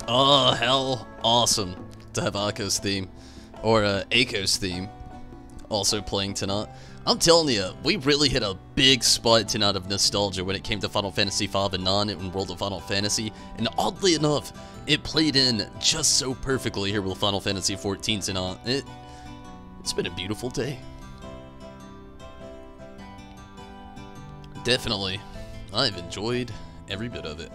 Oh, hell, awesome to have Akko's theme, or Aiko's theme, also playing tonight. I'm telling you, we really hit a big spot tonight of nostalgia when it came to Final Fantasy V and 9 and World of Final Fantasy, and oddly enough, it played in just so perfectly here with Final Fantasy XIV tonight. It's been a beautiful day. Definitely, I've enjoyed every bit of it.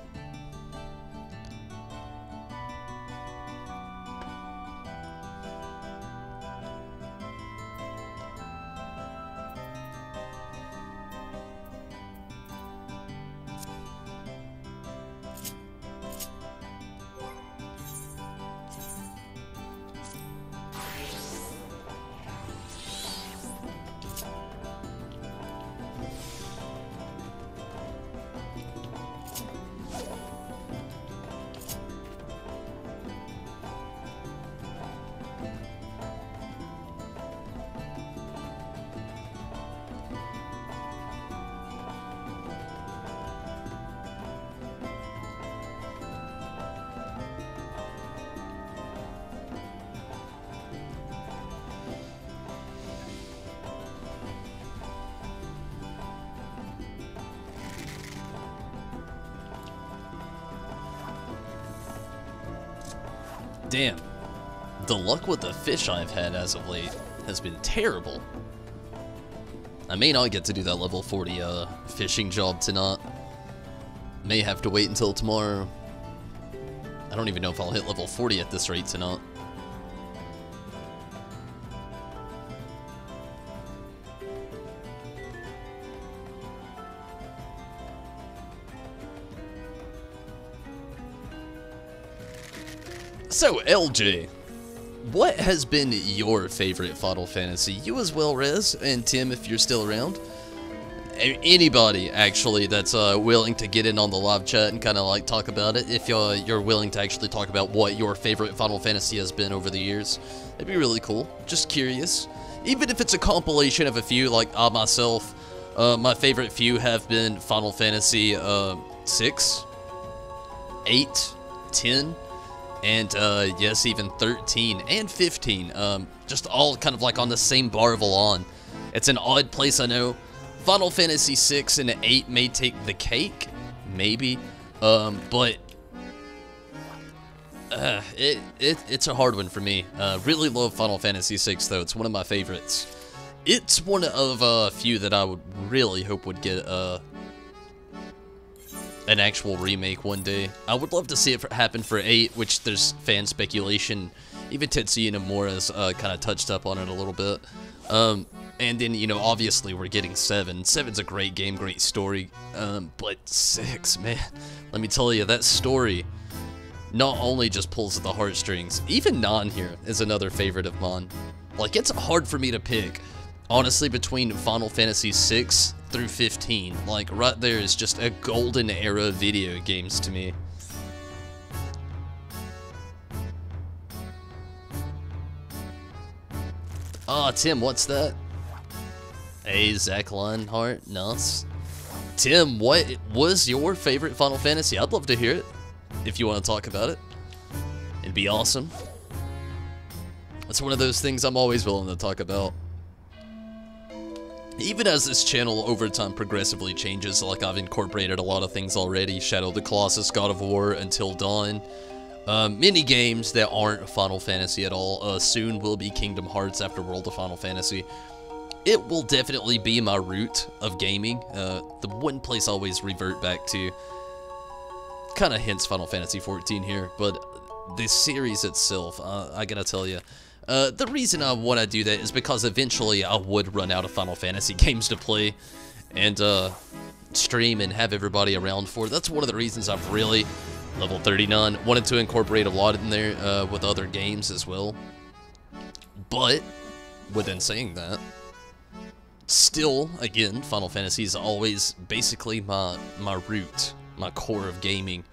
Damn, the luck with the fish I've had as of late has been terrible. I may not get to do that level 40 fishing job tonight. May have to wait until tomorrow. I don't even know if I'll hit level 40 at this rate tonight. So, LJ, what has been your favorite Final Fantasy? You as well, Rez, and Tim, if you're still around. Anybody, actually, that's willing to get in on the live chat and kind of, like, talk about it. If you're willing to actually talk about what your favorite Final Fantasy has been over the years. It'd be really cool. Just curious. Even if it's a compilation of a few, like I myself, my favorite few have been Final Fantasy 6, 8, 10, and yes, even 13 and 15, just all kind of like on the same bar of Elan. It's an odd place, I know. Final Fantasy 6 and 8 may take the cake, maybe, but it's a hard one for me. Really love Final Fantasy 6 though. It's one of my favorites. It's one of a few that I would really hope would get an actual remake one day. I would love to see it happen for 8, which there's fan speculation. Even Tetsuya Nomura has kind of touched up on it a little bit. And then, you know, obviously we're getting 7. 7's a great game, great story. But 6, man, let me tell you, that story not only just pulls at the heartstrings, even 9 here is another favorite of mine. Like, it's hard for me to pick, honestly, between Final Fantasy 6 through 15. Like, right there is just a golden era of video games to me. Ah, Tim, what's that? Hey, Zach Lionheart, nice. Tim, what was your favorite Final Fantasy? I'd love to hear it, if you want to talk about it. It'd be awesome. It's one of those things I'm always willing to talk about. Even as this channel over time progressively changes, like I've incorporated a lot of things already. Shadow of the Colossus, God of War, Until Dawn. Mini games that aren't Final Fantasy at all. Soon will be Kingdom Hearts after World of Final Fantasy. It will definitely be my root of gaming. The one place I always revert back to. Kind of hints Final Fantasy XIV here, but the series itself, I gotta tell you. The reason I want to do that is because eventually I would run out of Final Fantasy games to play and stream and have everybody around for. That's one of the reasons I've really, level 39, wanted to incorporate a lot in there with other games as well. But, within saying that, still, again, Final Fantasy is always basically my root, my core of gaming.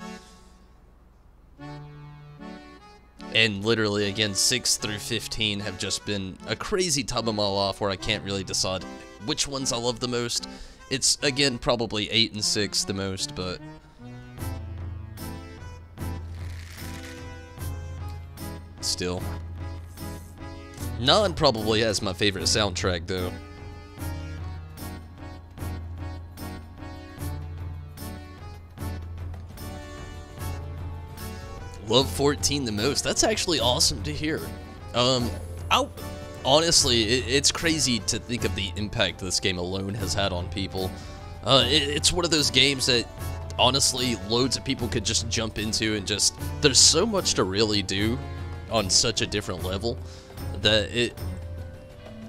And literally, again, 6 through 15 have just been a crazy time of my life where I can't really decide which ones I love the most. It's, again, probably 8 and 6 the most, but... still. 9 probably has my favorite soundtrack, though. Love 14 the most. That's actually awesome to hear. Honestly, it's crazy to think of the impact this game alone has had on people. It's one of those games that, honestly, loads of people could just jump into and just... there's so much to really do on such a different level that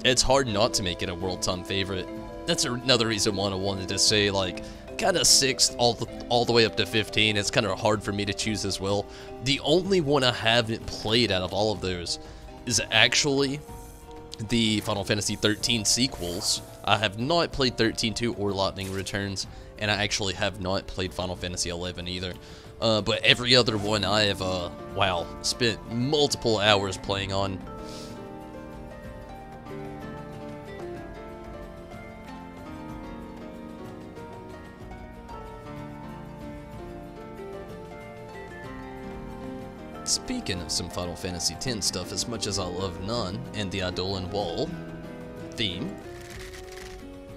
it's hard not to make it a World Time favorite. That's another reason why I wanted to say, like, kind of 6th all the way up to 15. It's kind of hard for me to choose as well. The only one I haven't played out of all of those is actually the Final Fantasy XIII sequels. I have not played 13-2 or Lightning Returns, and I actually have not played Final Fantasy XI either. But every other one I have, wow, spent multiple hours playing on. Speaking of some Final Fantasy X stuff, as much as I love Nun and the Eidolon Wall theme,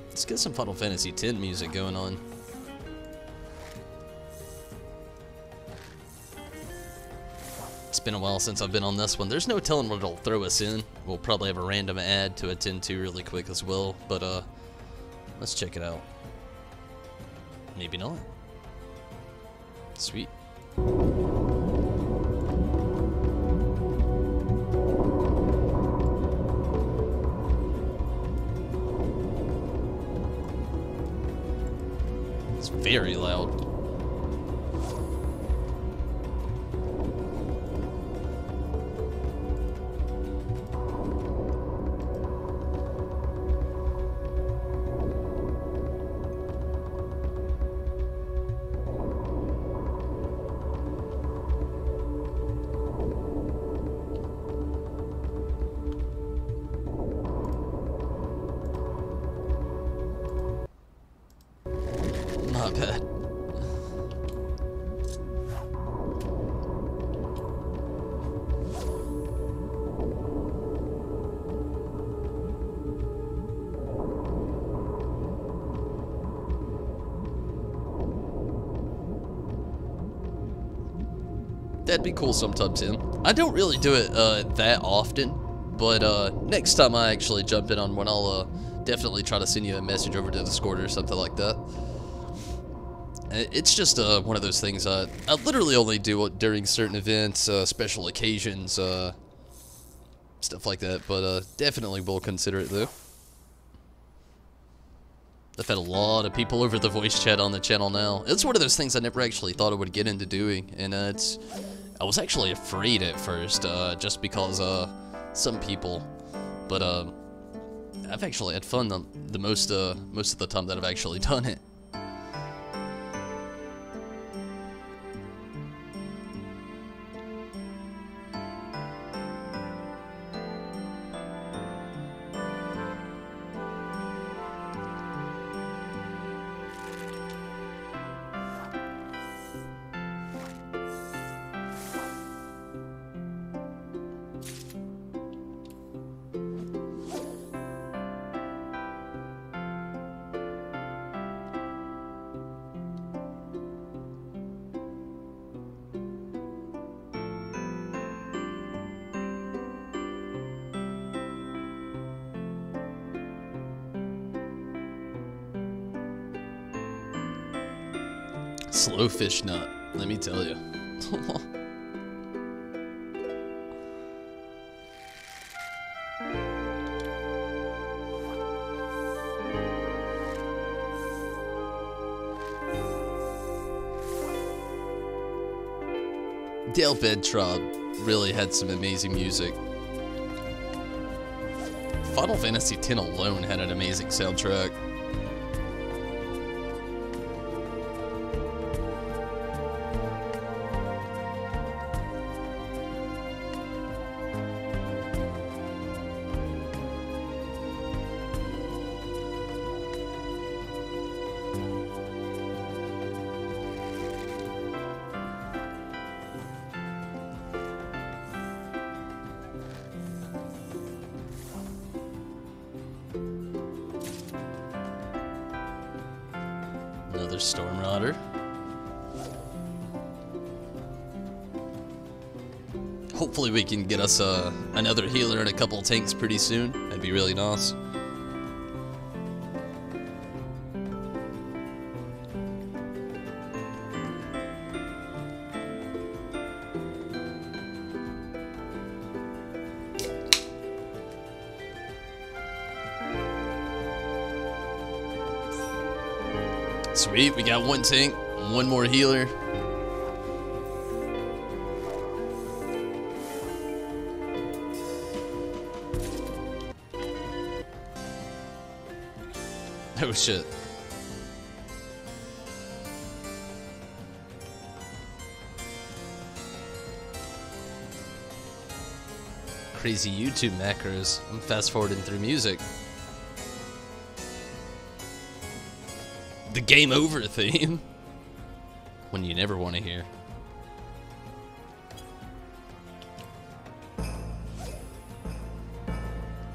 let's get some Final Fantasy X music going on. It's been a while since I've been on this one. There's no telling what it'll throw us in. We'll probably have a random ad to attend to really quick as well, but let's check it out. Maybe not. Sweet. It's very loud. Not bad. That'd be cool sometime, Tim. I don't really do it that often, but next time I actually jump in on one, I'll definitely try to send you a message over to Discord or something like that. It's just one of those things I literally only do it during certain events, special occasions, stuff like that, but definitely will consider it though. I've had a lot of people over the voice chat on the channel now. It's one of those things I never actually thought I would get into doing, and I was actually afraid at first, just because some people, but I've actually had fun the most of the time that I've actually done it. Slow fish nut, let me tell you. Dale Bedtrob really had some amazing music. Final Fantasy X alone had an amazing soundtrack. Storm Rider. Hopefully we can get us another healer and a couple tanks pretty soon. That'd be really nice. Sweet, we got one tank, one more healer. Oh shit. Crazy YouTube macros. I'm fast forwarding through music. The game over theme. When you never want to hear.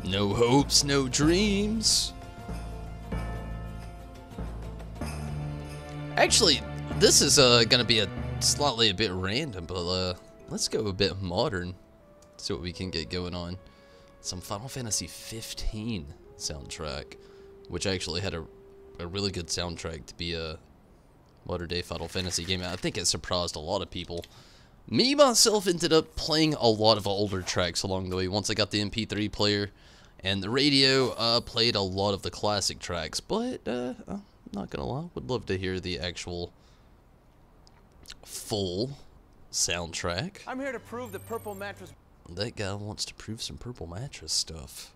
No hopes, no dreams. Actually, this is gonna be slightly a bit random, but let's go a bit modern. See what we can get going on. Some Final Fantasy XV soundtrack, which actually had a really good soundtrack to be a modern day Final Fantasy game. I think it surprised a lot of people. Me, myself, ended up playing a lot of older tracks along the way. Once I got the MP3 player and the radio, played a lot of the classic tracks. But, I'm not gonna lie, would love to hear the actual full soundtrack. I'm here to prove the purple mattress. That guy wants to prove some purple mattress stuff.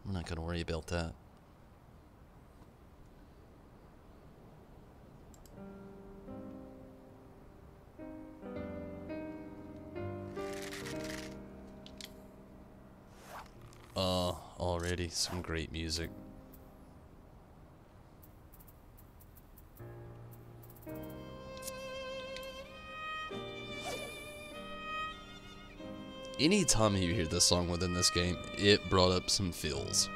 I'm not gonna worry about that. Already some great music. Anytime you hear this song within this game, it brought up some feels.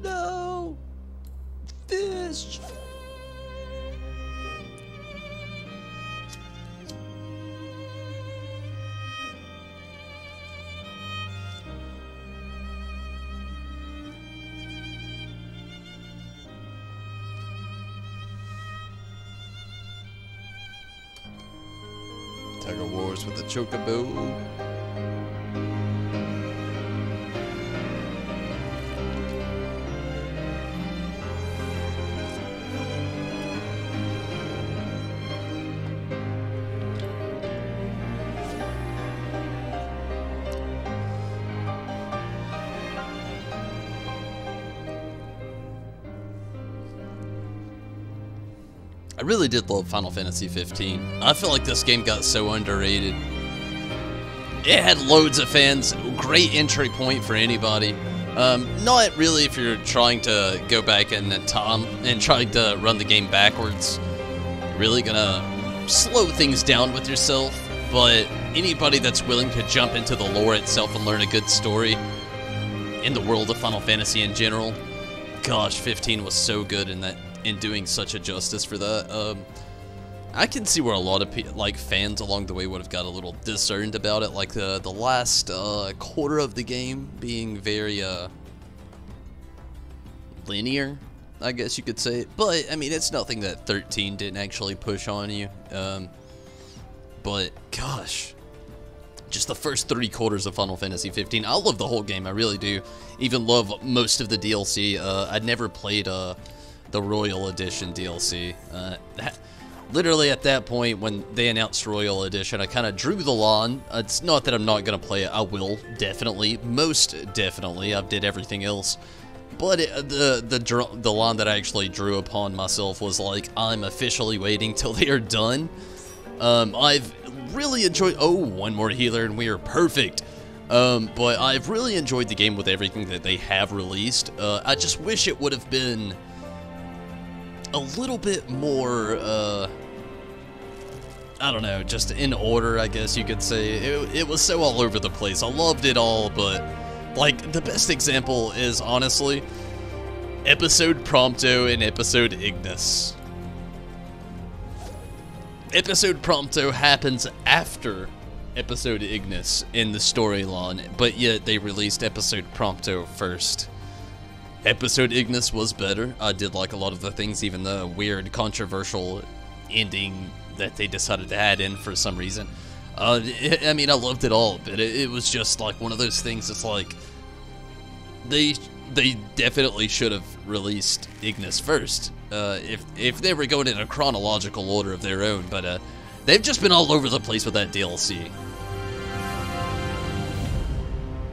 No! Fish! Tug of Wars with the Chocobo. I really did love Final Fantasy XV. I feel like this game got so underrated. It had loads of fans, great entry point for anybody. Not really if you're trying to go back in time and trying to run the game backwards. You're really gonna slow things down with yourself, but anybody that's willing to jump into the lore itself and learn a good story in the world of Final Fantasy in general, gosh, 15 was so good in that. In doing such a justice for that. I can see where a lot of fans along the way would have got a little discerned about it, like the last quarter of the game being very linear, I guess you could say. But I mean, it's nothing that 13 didn't actually push on you. But gosh, just the first 3 quarters of Final Fantasy 15. I love the whole game, I really do. Even love most of the DLC. I'd never played the Royal Edition DLC. Literally at that point when they announced Royal Edition, I kind of drew the line. It's not that I'm not going to play it. I will, definitely. Most definitely. I've did everything else. But the line that I actually drew upon myself was like, I'm officially waiting till they are done. I've really enjoyed... Oh, one more healer and we are perfect. But I've really enjoyed the game with everything that they have released. I just wish it would have been a little bit more, I don't know, just in order, I guess you could say. It was so all over the place. I loved it all, but, like, the best example is, honestly, Episode Prompto and Episode Ignis. Episode Prompto happens after Episode Ignis in the storyline, but yet they released Episode Prompto first. Episode Ignis was better. I did like a lot of the things, even the weird, controversial ending that they decided to add in for some reason. I mean, I loved it all, but it was just like one of those things that's like, they definitely should have released Ignis first, if they were going in a chronological order of their own, but they've just been all over the place with that DLC.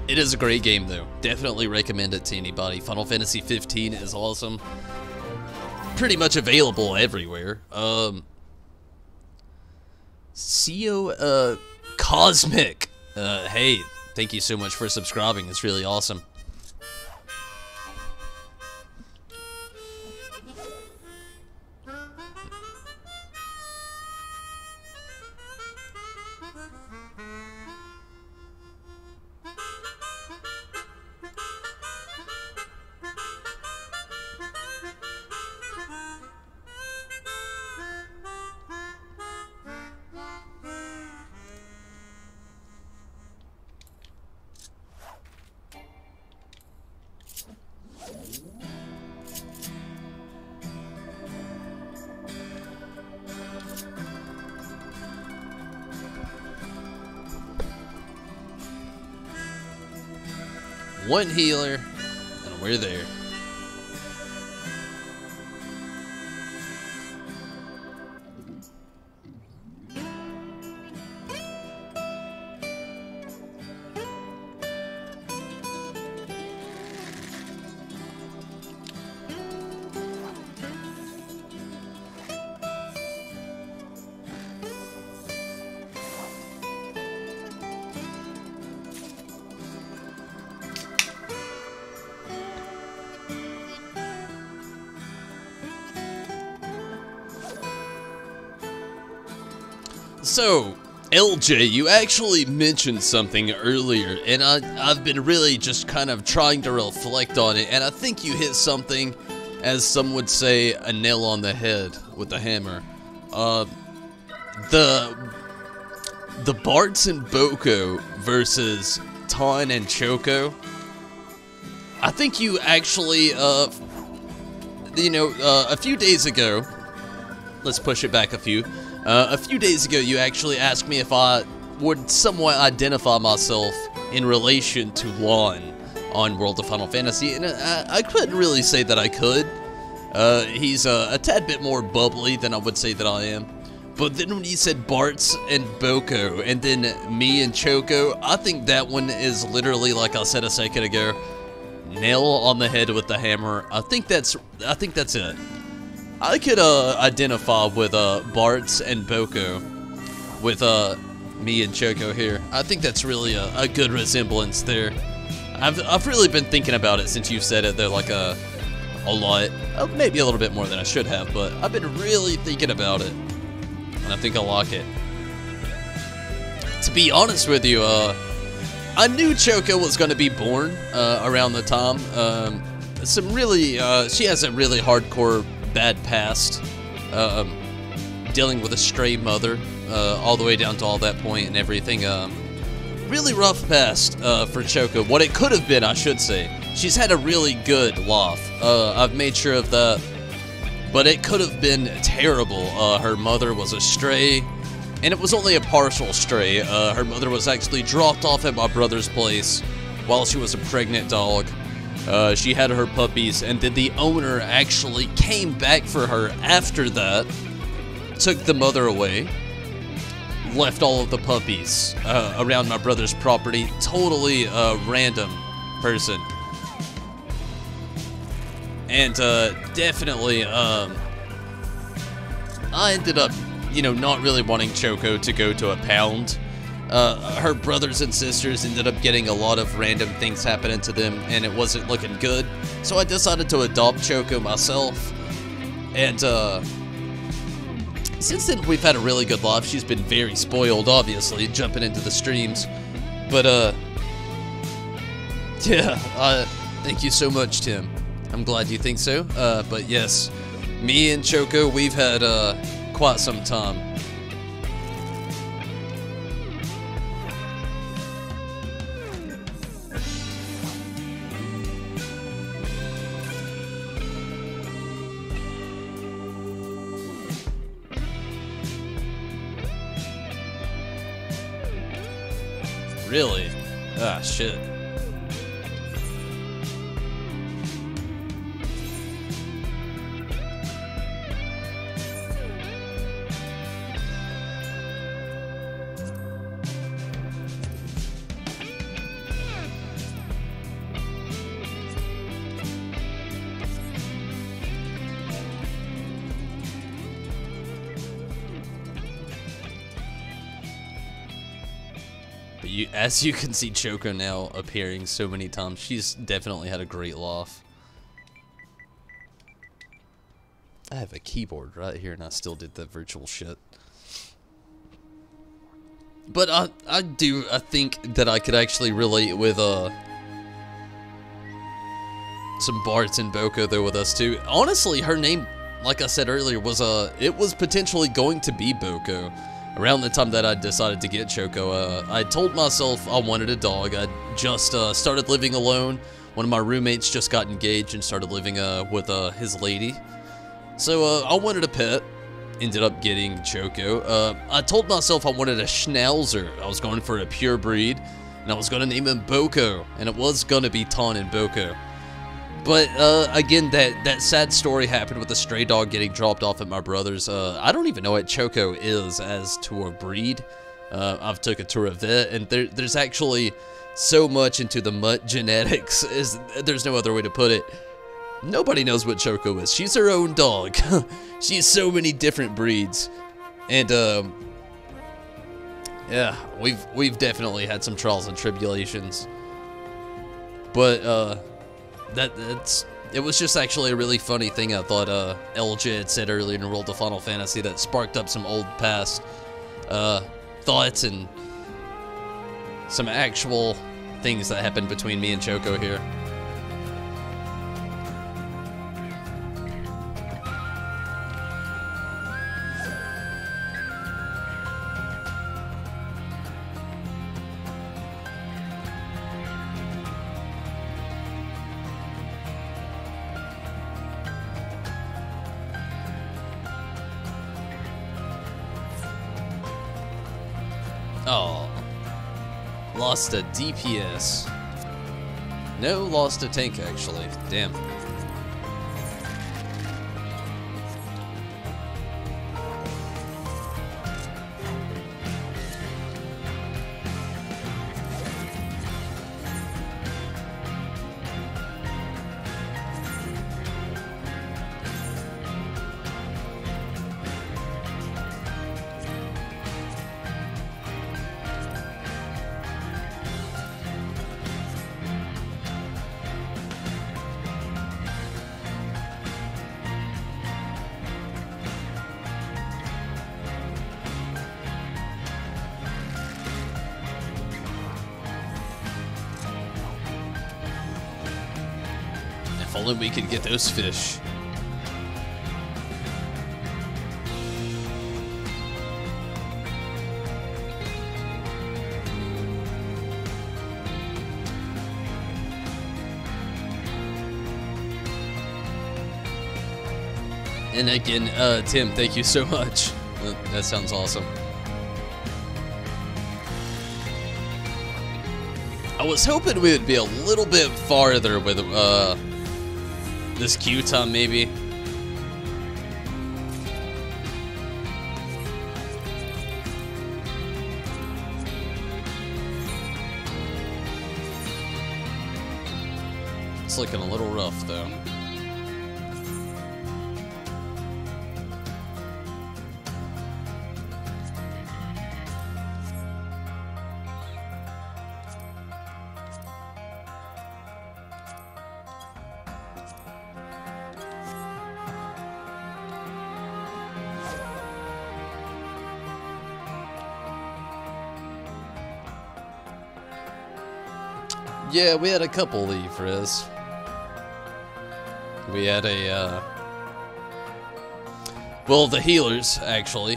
It is a great game, though. Definitely recommend it to anybody. Final Fantasy XV is awesome. Pretty much available everywhere. CEO, Cosmic. Hey, thank you so much for subscribing. It's really awesome. One healer, and we're there. So, LJ, you actually mentioned something earlier, and I've been really just kind of trying to reflect on it, and I think you hit something, as some would say, a nail on the head with a hammer. The Bartz and Byakko versus Ton and Choco. I think you actually, a few days ago, let's push it back a few days ago, you actually asked me if I would somewhat identify myself in relation to Lon on World of Final Fantasy, and I couldn't really say that I could. He's a tad bit more bubbly than I would say that I am. But then when you said Bartz and Byakko, and then me and Choco, I think that one is literally, like I said a second ago, nail on the head with the hammer. I think that's it. I could identify with Bartz and Byakko with me and Choco here. I think that's really a good resemblance there. I've really been thinking about it since you said it, though, like a lot, maybe a little bit more than I should have, but I've been really thinking about it, and I think I like it. To be honest with you, I knew Choco was going to be born around the time. She has a really hardcore bad past, dealing with a stray mother, all the way down to all that point and everything. Really rough past for Choco. What it could have been, I should say. She's had a really good life. I've made sure of that. But it could have been terrible. Her mother was a stray, and it was only a partial stray. Her mother was actually dropped off at my brother's place while she was a pregnant dog. She had her puppies, and then the owner actually came back for her after that, took the mother away, left all of the puppies around my brother's property. Totally random person. And definitely, I ended up, not really wanting Choco to go to a pound. her brothers and sisters ended up getting a lot of random things happening to them, and it wasn't looking good. So I decided to adopt Choco myself, and since then we've had a really good life. She's been very spoiled, obviously, jumping into the streams, but yeah, thank you so much, Tim. I'm glad you think so. But yes, me and Choco, we've had quite some time. Really? Ah, shit. As you can see Choco now appearing so many times, she's definitely had a great laugh. I have a keyboard right here and I still did that virtual shit. But I think that I could actually relate with some Barts and Byakko though with us too. Honestly, her name, like I said earlier, was it was potentially going to be Byakko. Around the time that I decided to get Choco, I told myself I wanted a dog. I just started living alone. One of my roommates just got engaged and started living with his lady. So I wanted a pet. Ended up getting Choco. I told myself I wanted a Schnauzer. I was going for a pure breed, and I was going to name him Byakko, and it was going to be Ton and Byakko. But, again, that sad story happened with the stray dog getting dropped off at my brother's. I don't even know what Choco is as to a breed. I've took it to a vet, and there's actually so much into the mutt genetics, there's no other way to put it. Nobody knows what Choco is. She's her own dog. She's so many different breeds. And, yeah, we've definitely had some trials and tribulations. But, it was just actually a really funny thing I thought LJ had said earlier in World of Final Fantasy that sparked up some old past thoughts and some actual things that happened between me and Choco here. Oh, lost a DPS. No, lost a tank actually. Damn. If only we could get those fish. And again, Tim, thank you so much. That sounds awesome. I was hoping we would be a little bit farther with this queue time, maybe. It's looking a little rough, though. Yeah, we had a couple leave, Riz. We had a, well, the healers, actually.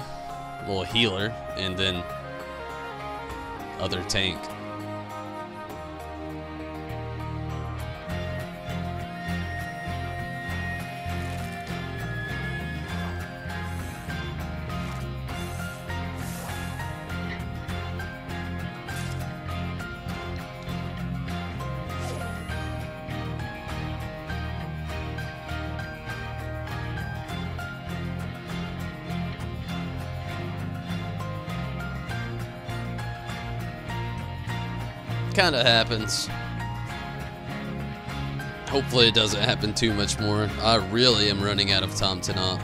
Well, a healer, and then other tank. Kind of happens. Hopefully it doesn't happen too much more. I really am running out of time tonight.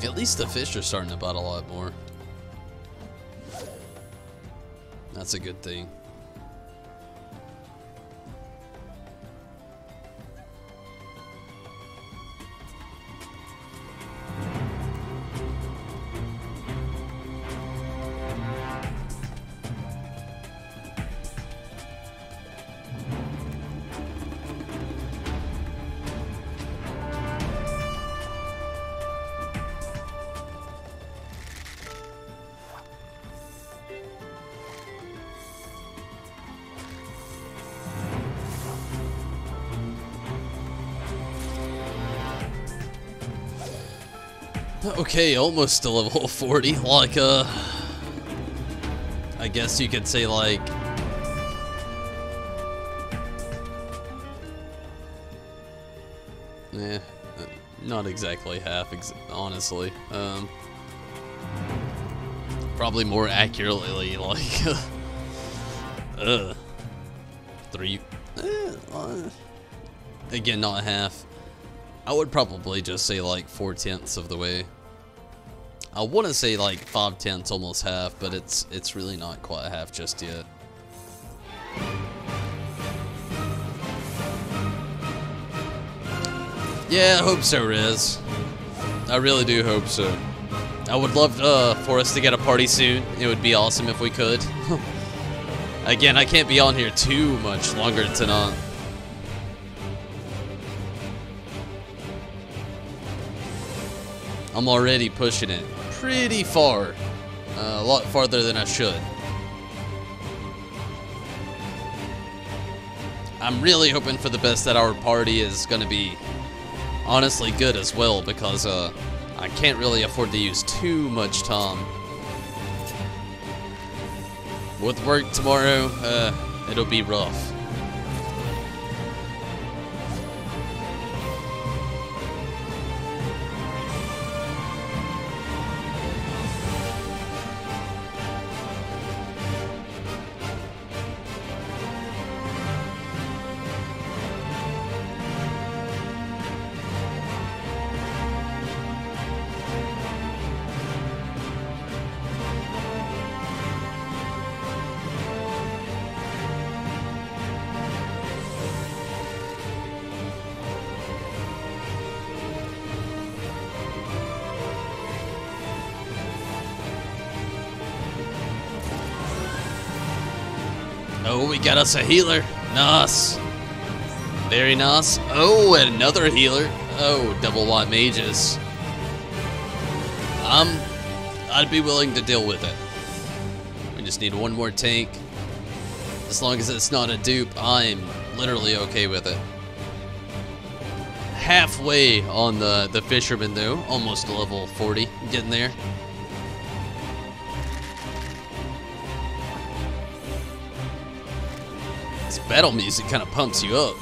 At least the fish are starting to bite a lot more. That's a good thing. Okay, almost to level 40. Like, I guess you could say, like, not exactly half, honestly. Probably more accurately, like, 3. Again, not half. I would probably just say like 4/10 of the way. I want to say like 5/10, almost half, but it's really not quite half just yet. Yeah, I hope so, Riz. I really do hope so. I would love for us to get a party soon. It would be awesome if we could. Again, I can't be on here too much longer tonight. I'm already pushing it pretty far. A lot farther than I should. I'm really hoping for the best that our party is going to be honestly good as well, because I can't really afford to use too much time. With work tomorrow, it'll be rough. Oh, we got us a healer. Nice. Very nice. Oh, and another healer. Oh, double white mages. I'd be willing to deal with it. We just need one more tank. As long as it's not a dupe, I'm literally okay with it. halfway on the fisherman though, almost level 40, getting there. This battle music kind of pumps you up.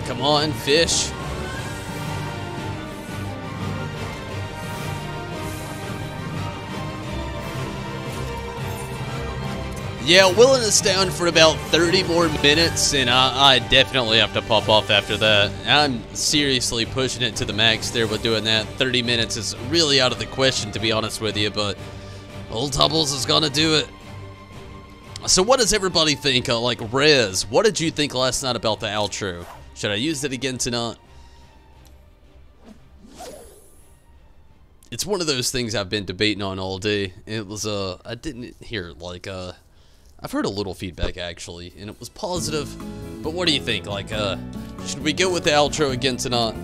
Come on, fish. Yeah, willing us down for about 30 more minutes, and I definitely have to pop off after that. I'm seriously pushing it to the max there with doing that. 30 minutes is really out of the question, to be honest with you, but old Tubbles is gonna do it. So what does everybody think? Like, Rez, what did you think last night about the outro? Should I use it again tonight? It's one of those things I've been debating on all day. It was, I didn't hear, like, I've heard a little feedback, actually, and it was positive. But what do you think? Like, should we go with the outro again tonight?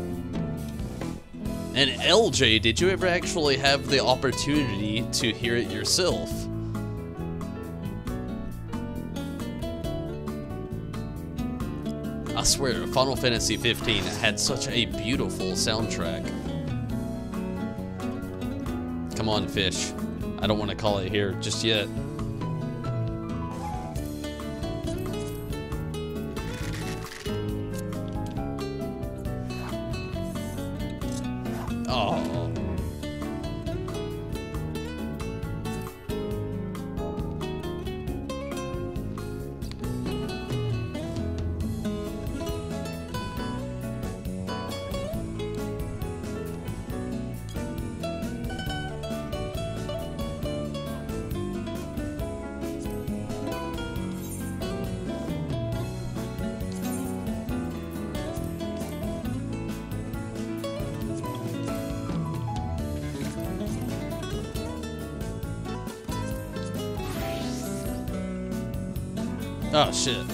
And LJ, did you ever actually have the opportunity to hear it yourself? I swear, Final Fantasy XV had such a beautiful soundtrack. Come on, fish. I don't want to call it here just yet. Oh. Oh, shit.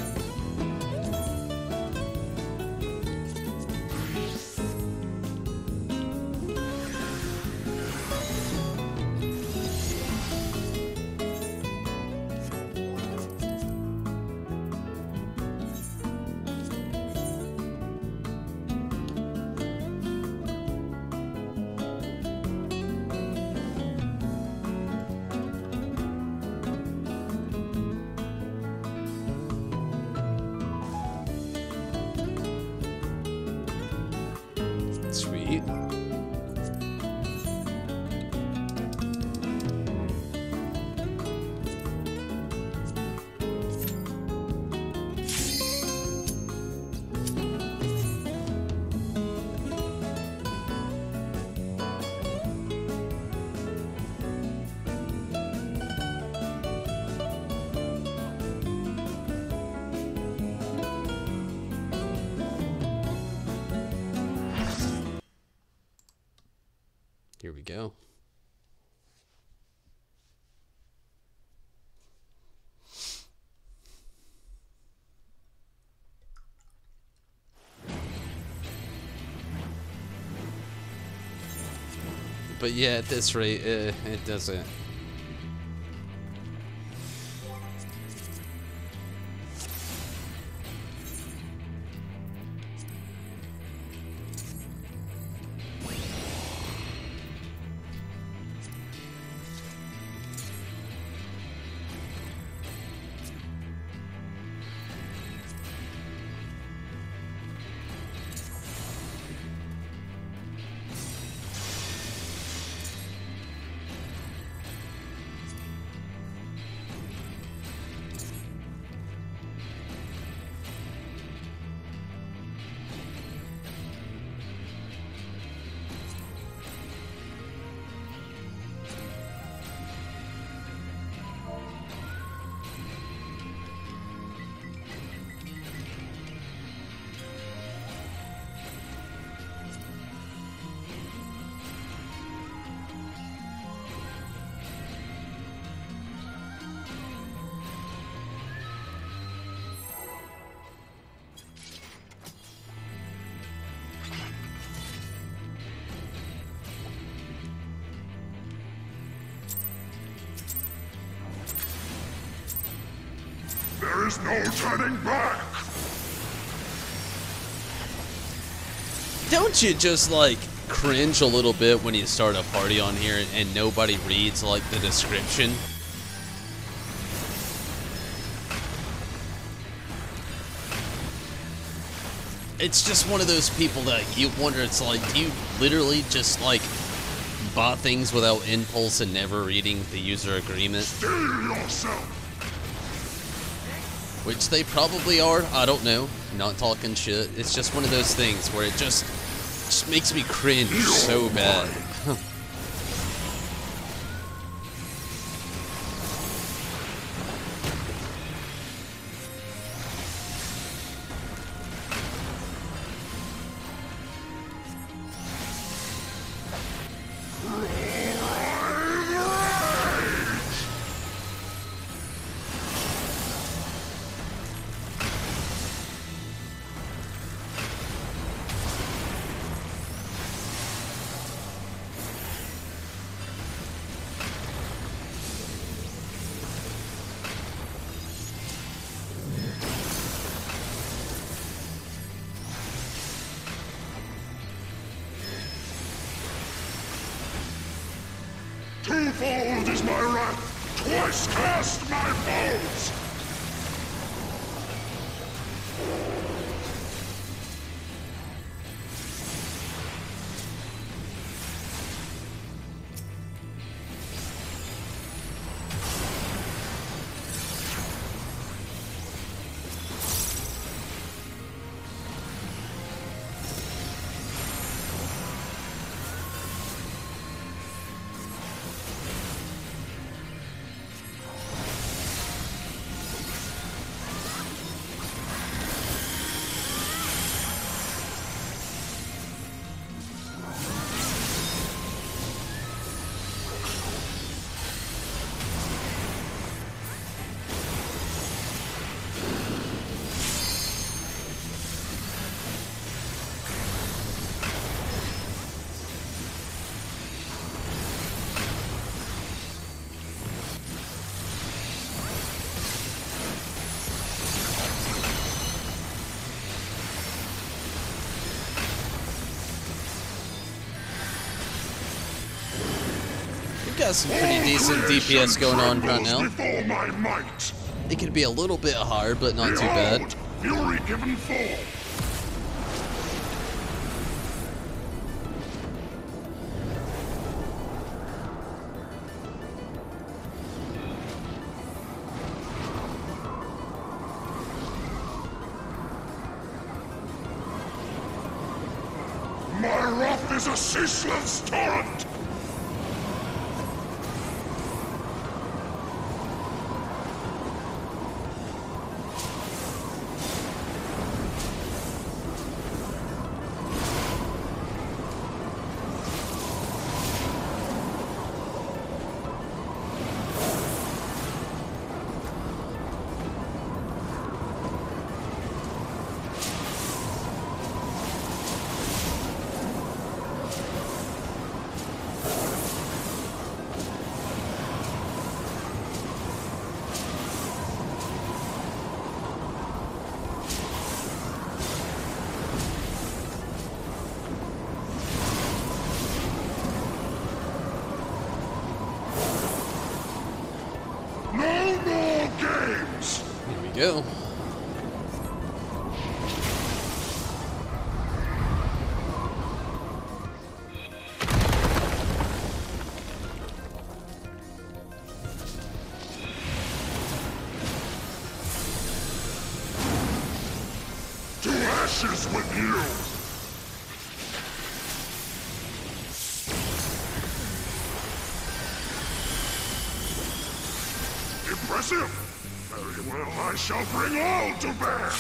Sweet. Here we go. But yeah, at this rate, it doesn't. There is no turning back! Don't you just, like, cringe a little bit when you start a party on here and nobody reads, like, the description? It's just one of those people that you wonder, it's like, do you literally just, like, buy things without impulse and never reading the user agreement? Steal yourself! Which they probably are, I don't know, not talking shit. It's just one of those things where it just makes me cringe so bad. Twofold is my wrath, twice cast my foes! Got some pretty decent DPS going on right now. Before my might. It could be a little bit higher, but not too bad. Fury given fall. My wrath is a ceaseless torrent. Go. To ashes with you! Impressive! Very well, I shall bring all to bear!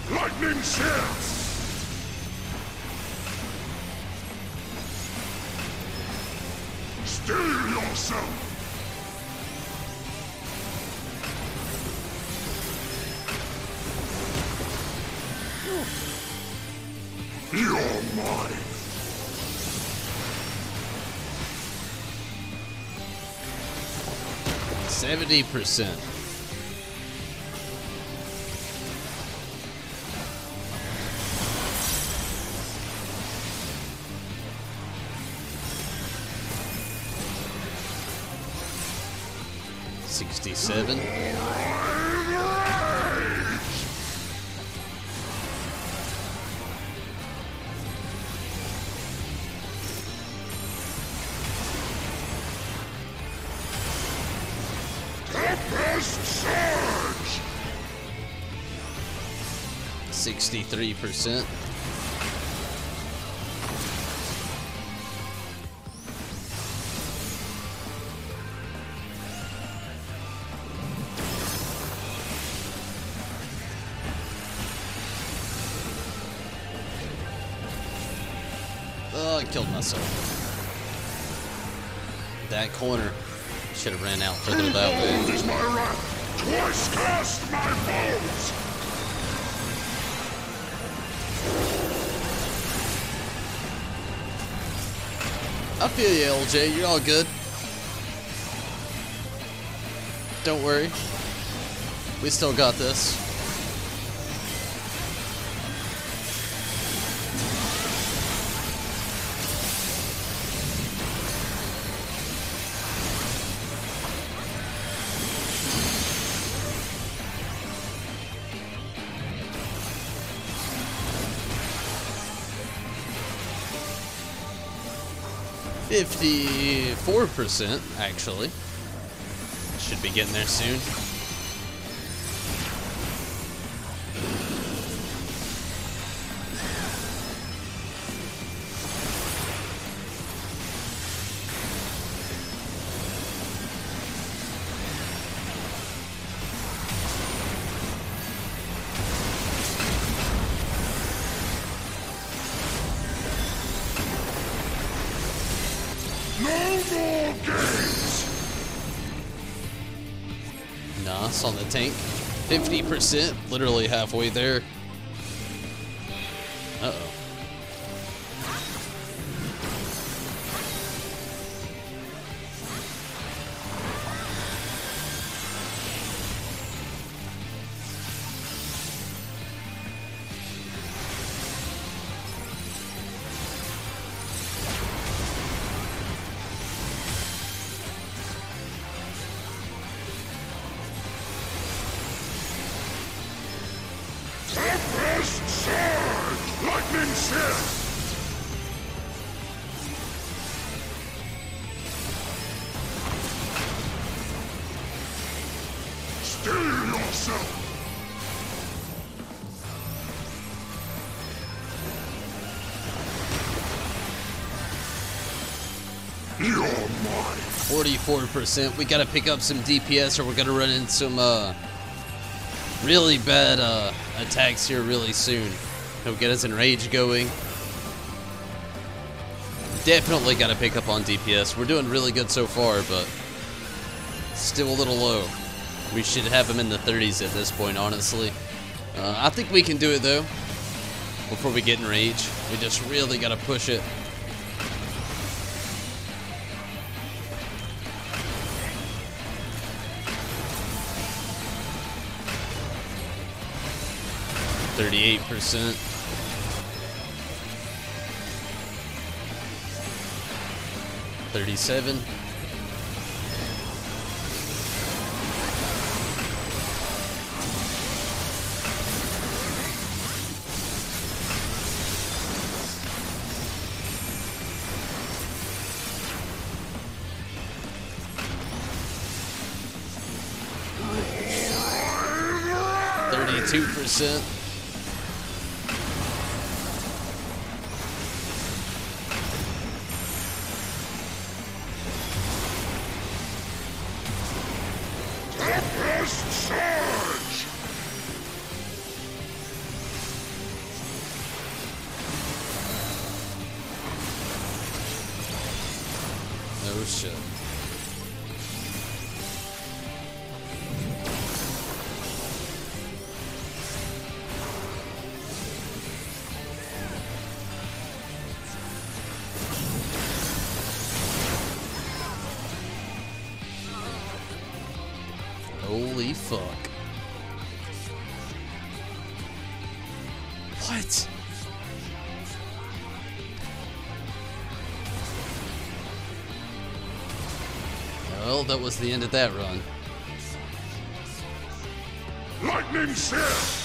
Lightning share! Steel yourself! 70%. $67. Tempest Surge! 63%. Oh, I killed myself. That corner. Should have ran out further that way. Is my wrath. Twice cast my foes! I feel you, LJ. You're all good. Don't worry. We still got this. %, actually. Should be getting there soon. Nice on the tank. 50%, literally halfway there. Uh-oh. Tempest Surge! Lightning Shift! Steel yourself! You're mine! 44%. We gotta pick up some DPS or we're gonna run into some really bad attacks here really soon. It'll get us enraged going. Definitely gotta pick up on DPS. We're doing really good so far, but still a little low. We should have him in the 30s at this point, honestly. I think we can do it though. Before we get enraged, we just really gotta push it. %. 37. %. Tempest Surge! Oh shit. Holy fuck. What? Well, that was the end of that run. Lightning Sear!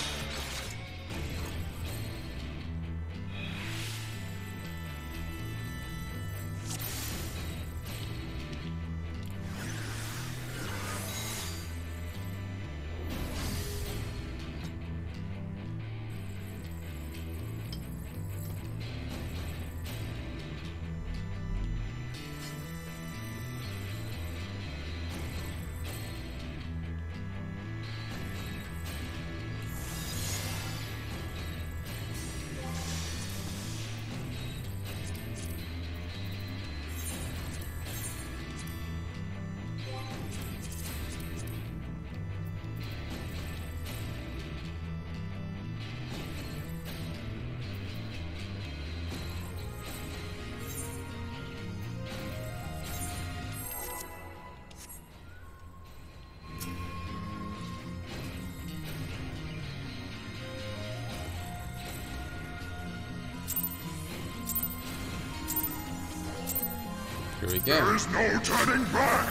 Here we There go. is no turning back!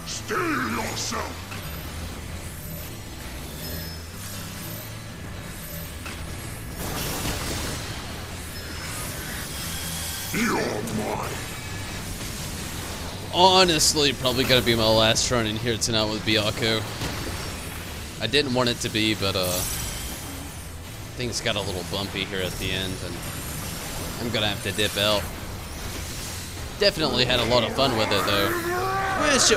Steel yourself! You're mine! Honestly, probably gonna be my last run in here tonight with Byakko. I didn't want it to be, but things got a little bumpy here at the end, and I'm gonna have to dip out. Definitely had a lot of fun with it, though. Wish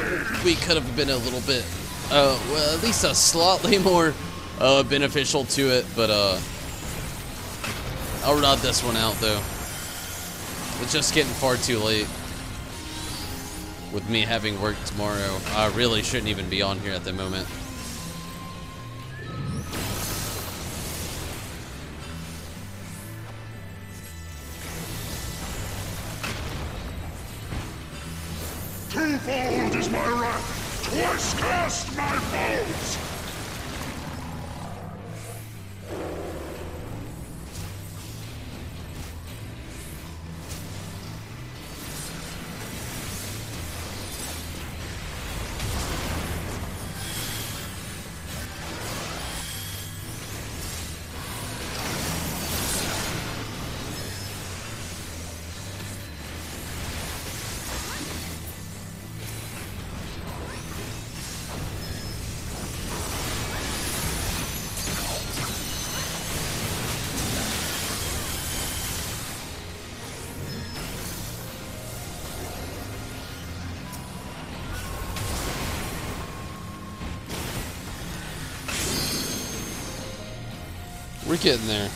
we could have been a little bit, well, at least a slightly more beneficial to it, but I'll ride this one out, though. It's just getting far too late. With me having work tomorrow, I really shouldn't even be on here at the moment. Twofold is my wrath! Twice cast my foes! We're getting there.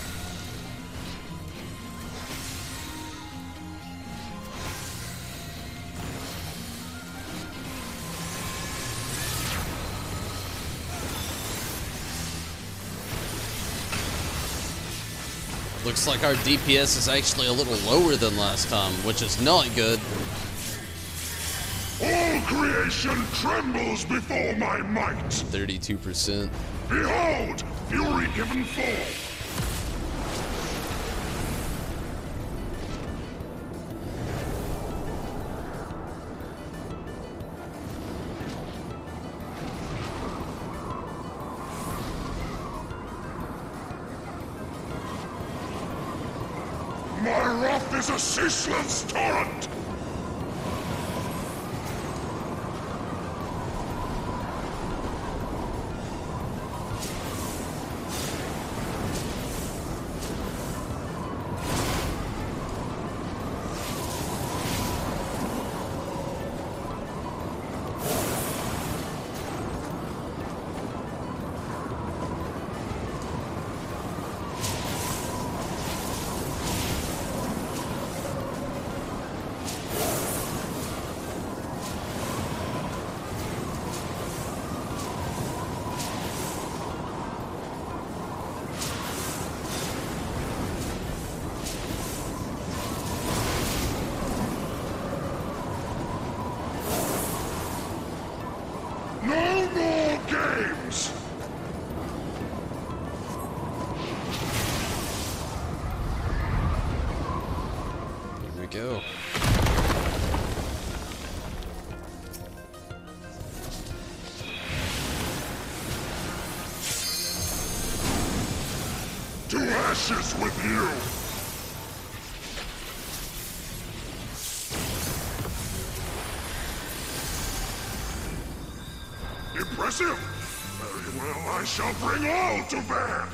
Looks like our DPS is actually a little lower than last time, which is not good. All creation trembles before my might! 32%. Behold, fury given form! My wrath is a ceaseless torrent! ashes with you! Impressive! Very well, I shall bring all to bear!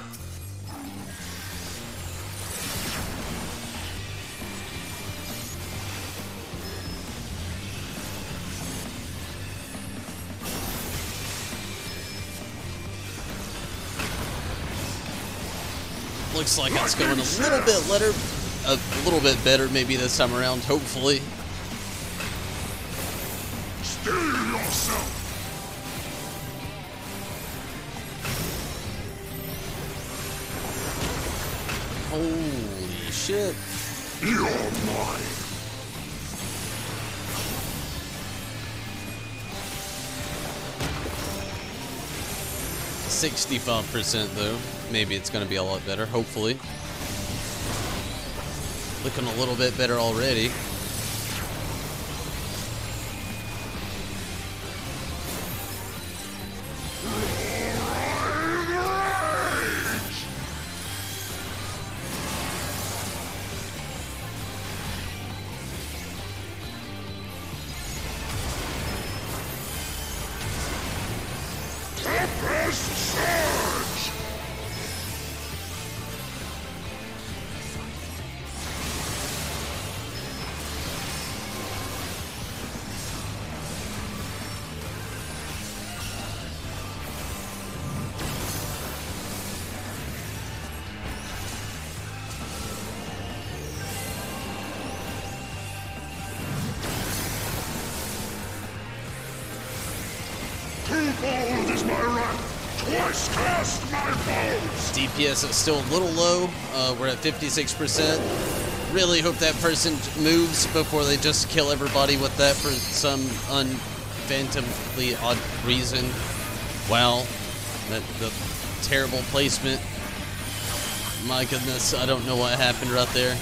Looks like it's going a little bit better maybe this time around, hopefully. Steal yourself! Holy shit. You're mine! %65% though. Maybe it's going to be a lot better, hopefully. Looking a little bit better already. Twofold is my wrath! Twice cast my foes! DPS is still a little low. We're at 56%. Really hope that person moves before they just kill everybody with that for some unphantomly odd reason. Wow. The terrible placement. My goodness, I don't know what happened right there.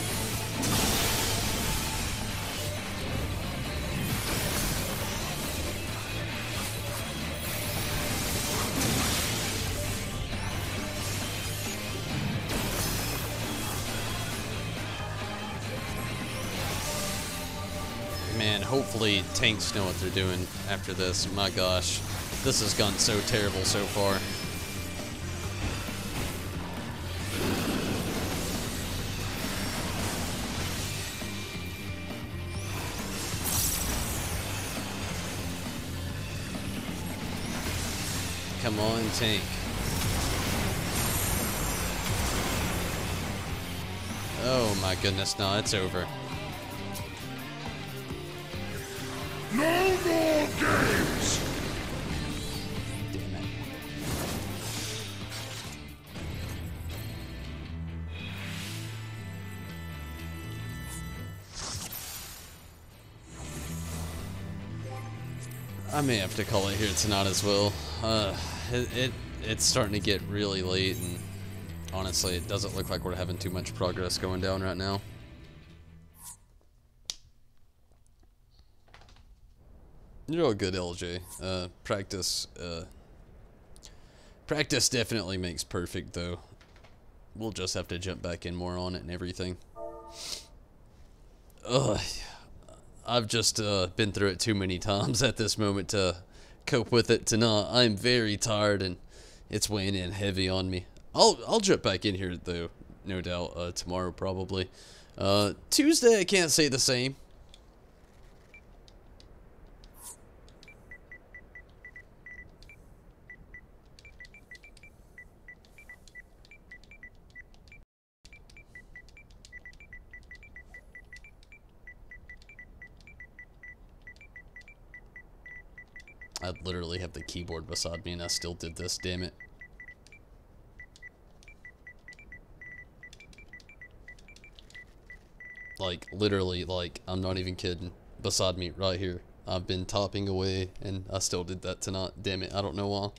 Man, hopefully tanks know what they're doing after this. My gosh, this has gone so terrible so far. Come on, tank. Oh my goodness, no, it's over. No more games! Damn it. I may have to call it here tonight as well. It's starting to get really late, and honestly, it doesn't look like we're having too much progress going down right now. You're a good LJ. Practice definitely makes perfect, though. We'll just have to jump back in more on it and everything. Ugh. I've just been through it too many times at this moment to cope with it tonight. I'm very tired, and it's weighing in heavy on me. I'll jump back in here, though, no doubt, tomorrow probably. Tuesday, I can't say the same. I literally have the keyboard beside me and I still did this, damn it. Like, literally, like, I'm not even kidding. Beside me, right here. I've been topping away and I still did that tonight. Damn it, I don't know why.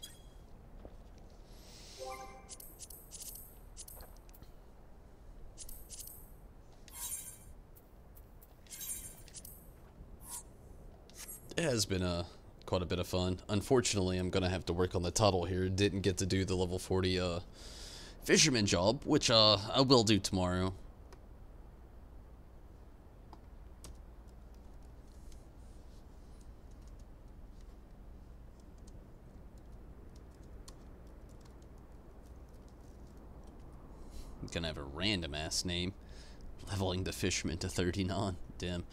It has been quite a bit of fun. Unfortunately, I'm gonna have to work on the title here. Didn't get to do the level 40 fisherman job, which I will do tomorrow. I'm gonna have a random ass name. Leveling the fisherman to 39. Damn.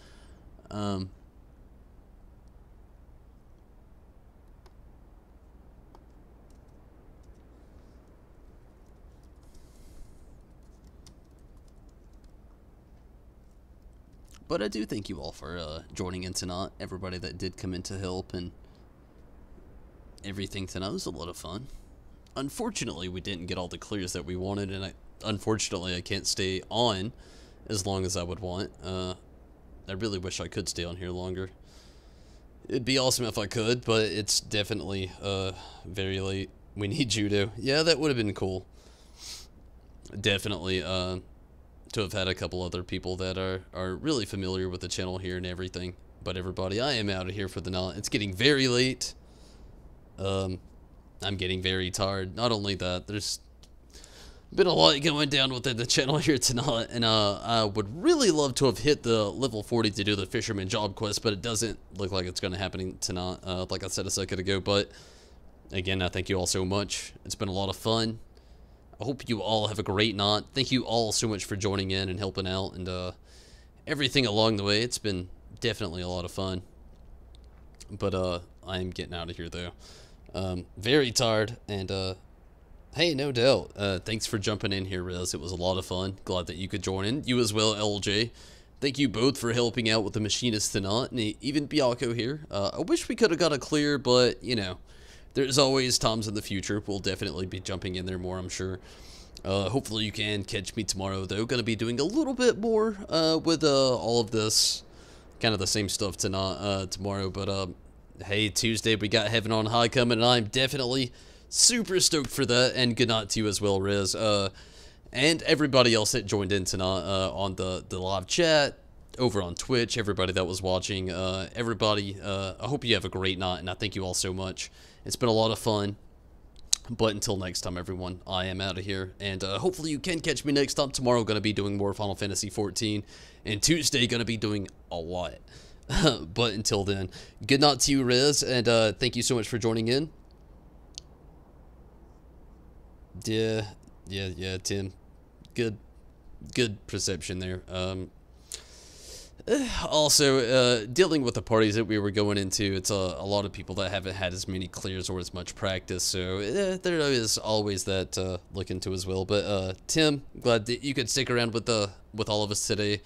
But I do thank you all for joining in tonight. Everybody that did come in to help and everything tonight. It was a lot of fun. Unfortunately, we didn't get all the clears that we wanted, and unfortunately, I can't stay on as long as I would want. I really wish I could stay on here longer. It'd be awesome if I could, but it's definitely very late. We need judo. Yeah, that would have been cool. Definitely to have had a couple other people that are really familiar with the channel here and everything. But everybody, I am out of here for the night. It's getting very late. I'm getting very tired. Not only that, there's been a lot going down within the channel here tonight, and I would really love to have hit the level 40 to do the fisherman job quest, but it doesn't look like it's going to happen tonight, like I said a second ago. But again, I thank you all so much. It's been a lot of fun. I hope you all have a great night. Thank you all so much for joining in and helping out and everything along the way. It's been definitely a lot of fun. But I am getting out of here though. Very tired, and hey, no doubt. Thanks for jumping in here, Riz. It was a lot of fun. Glad that you could join in. You as well, LJ. Thank you both for helping out with the machinist tonight, and even Byakko here. I wish we could have got a clear, but, you know, there's always times in the future. We'll definitely be jumping in there more, I'm sure. Hopefully you can catch me tomorrow, though. Going to be doing a little bit more with all of this. Kind of the same stuff tonight, tomorrow, but hey, Tuesday we got Heaven on High coming, and I'm definitely super stoked for that, and good night to you as well, Riz. And everybody else that joined in tonight on the live chat, over on Twitch, everybody that was watching, everybody, I hope you have a great night, and I thank you all so much. It's been a lot of fun, but until next time, everyone, I am out of here, and hopefully you can catch me next time. Tomorrow, going to be doing more Final Fantasy XIV, and Tuesday, going to be doing a lot. But until then, good night to you, Riz, and thank you so much for joining in. Yeah, Tim. Good perception there. Also, dealing with the parties that we were going into, it's a lot of people that haven't had as many clears or as much practice, so there is always that look into as well. But Tim, glad that you could stick around with all of us today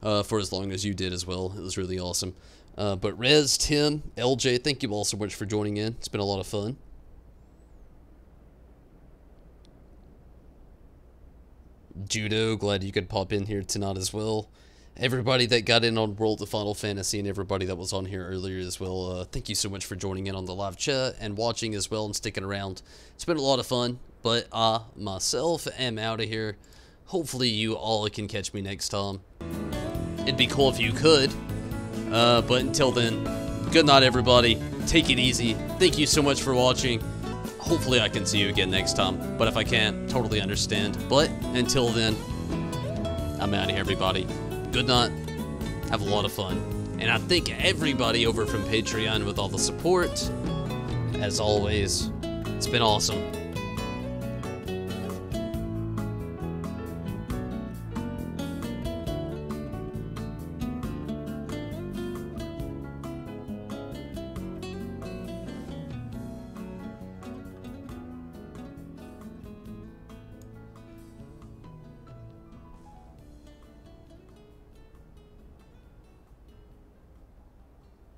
for as long as you did as well. It was really awesome. But Rez, Tim, LJ, thank you all so much for joining in. It's been a lot of fun. Judo, glad you could pop in here tonight as well. Everybody that got in on World of Final Fantasy and everybody that was on here earlier as well, thank you so much for joining in on the live chat and watching as well and sticking around. It's been a lot of fun, but I myself am out of here. Hopefully you all can catch me next time. It'd be cool if you could, but until then, good night everybody. Take it easy. Thank you so much for watching. Hopefully I can see you again next time, but if I can't, totally understand. But until then, I'm out of here, everybody. Good night. Have a lot of fun. And I thank everybody over from Patreon with all the support. As always, it's been awesome.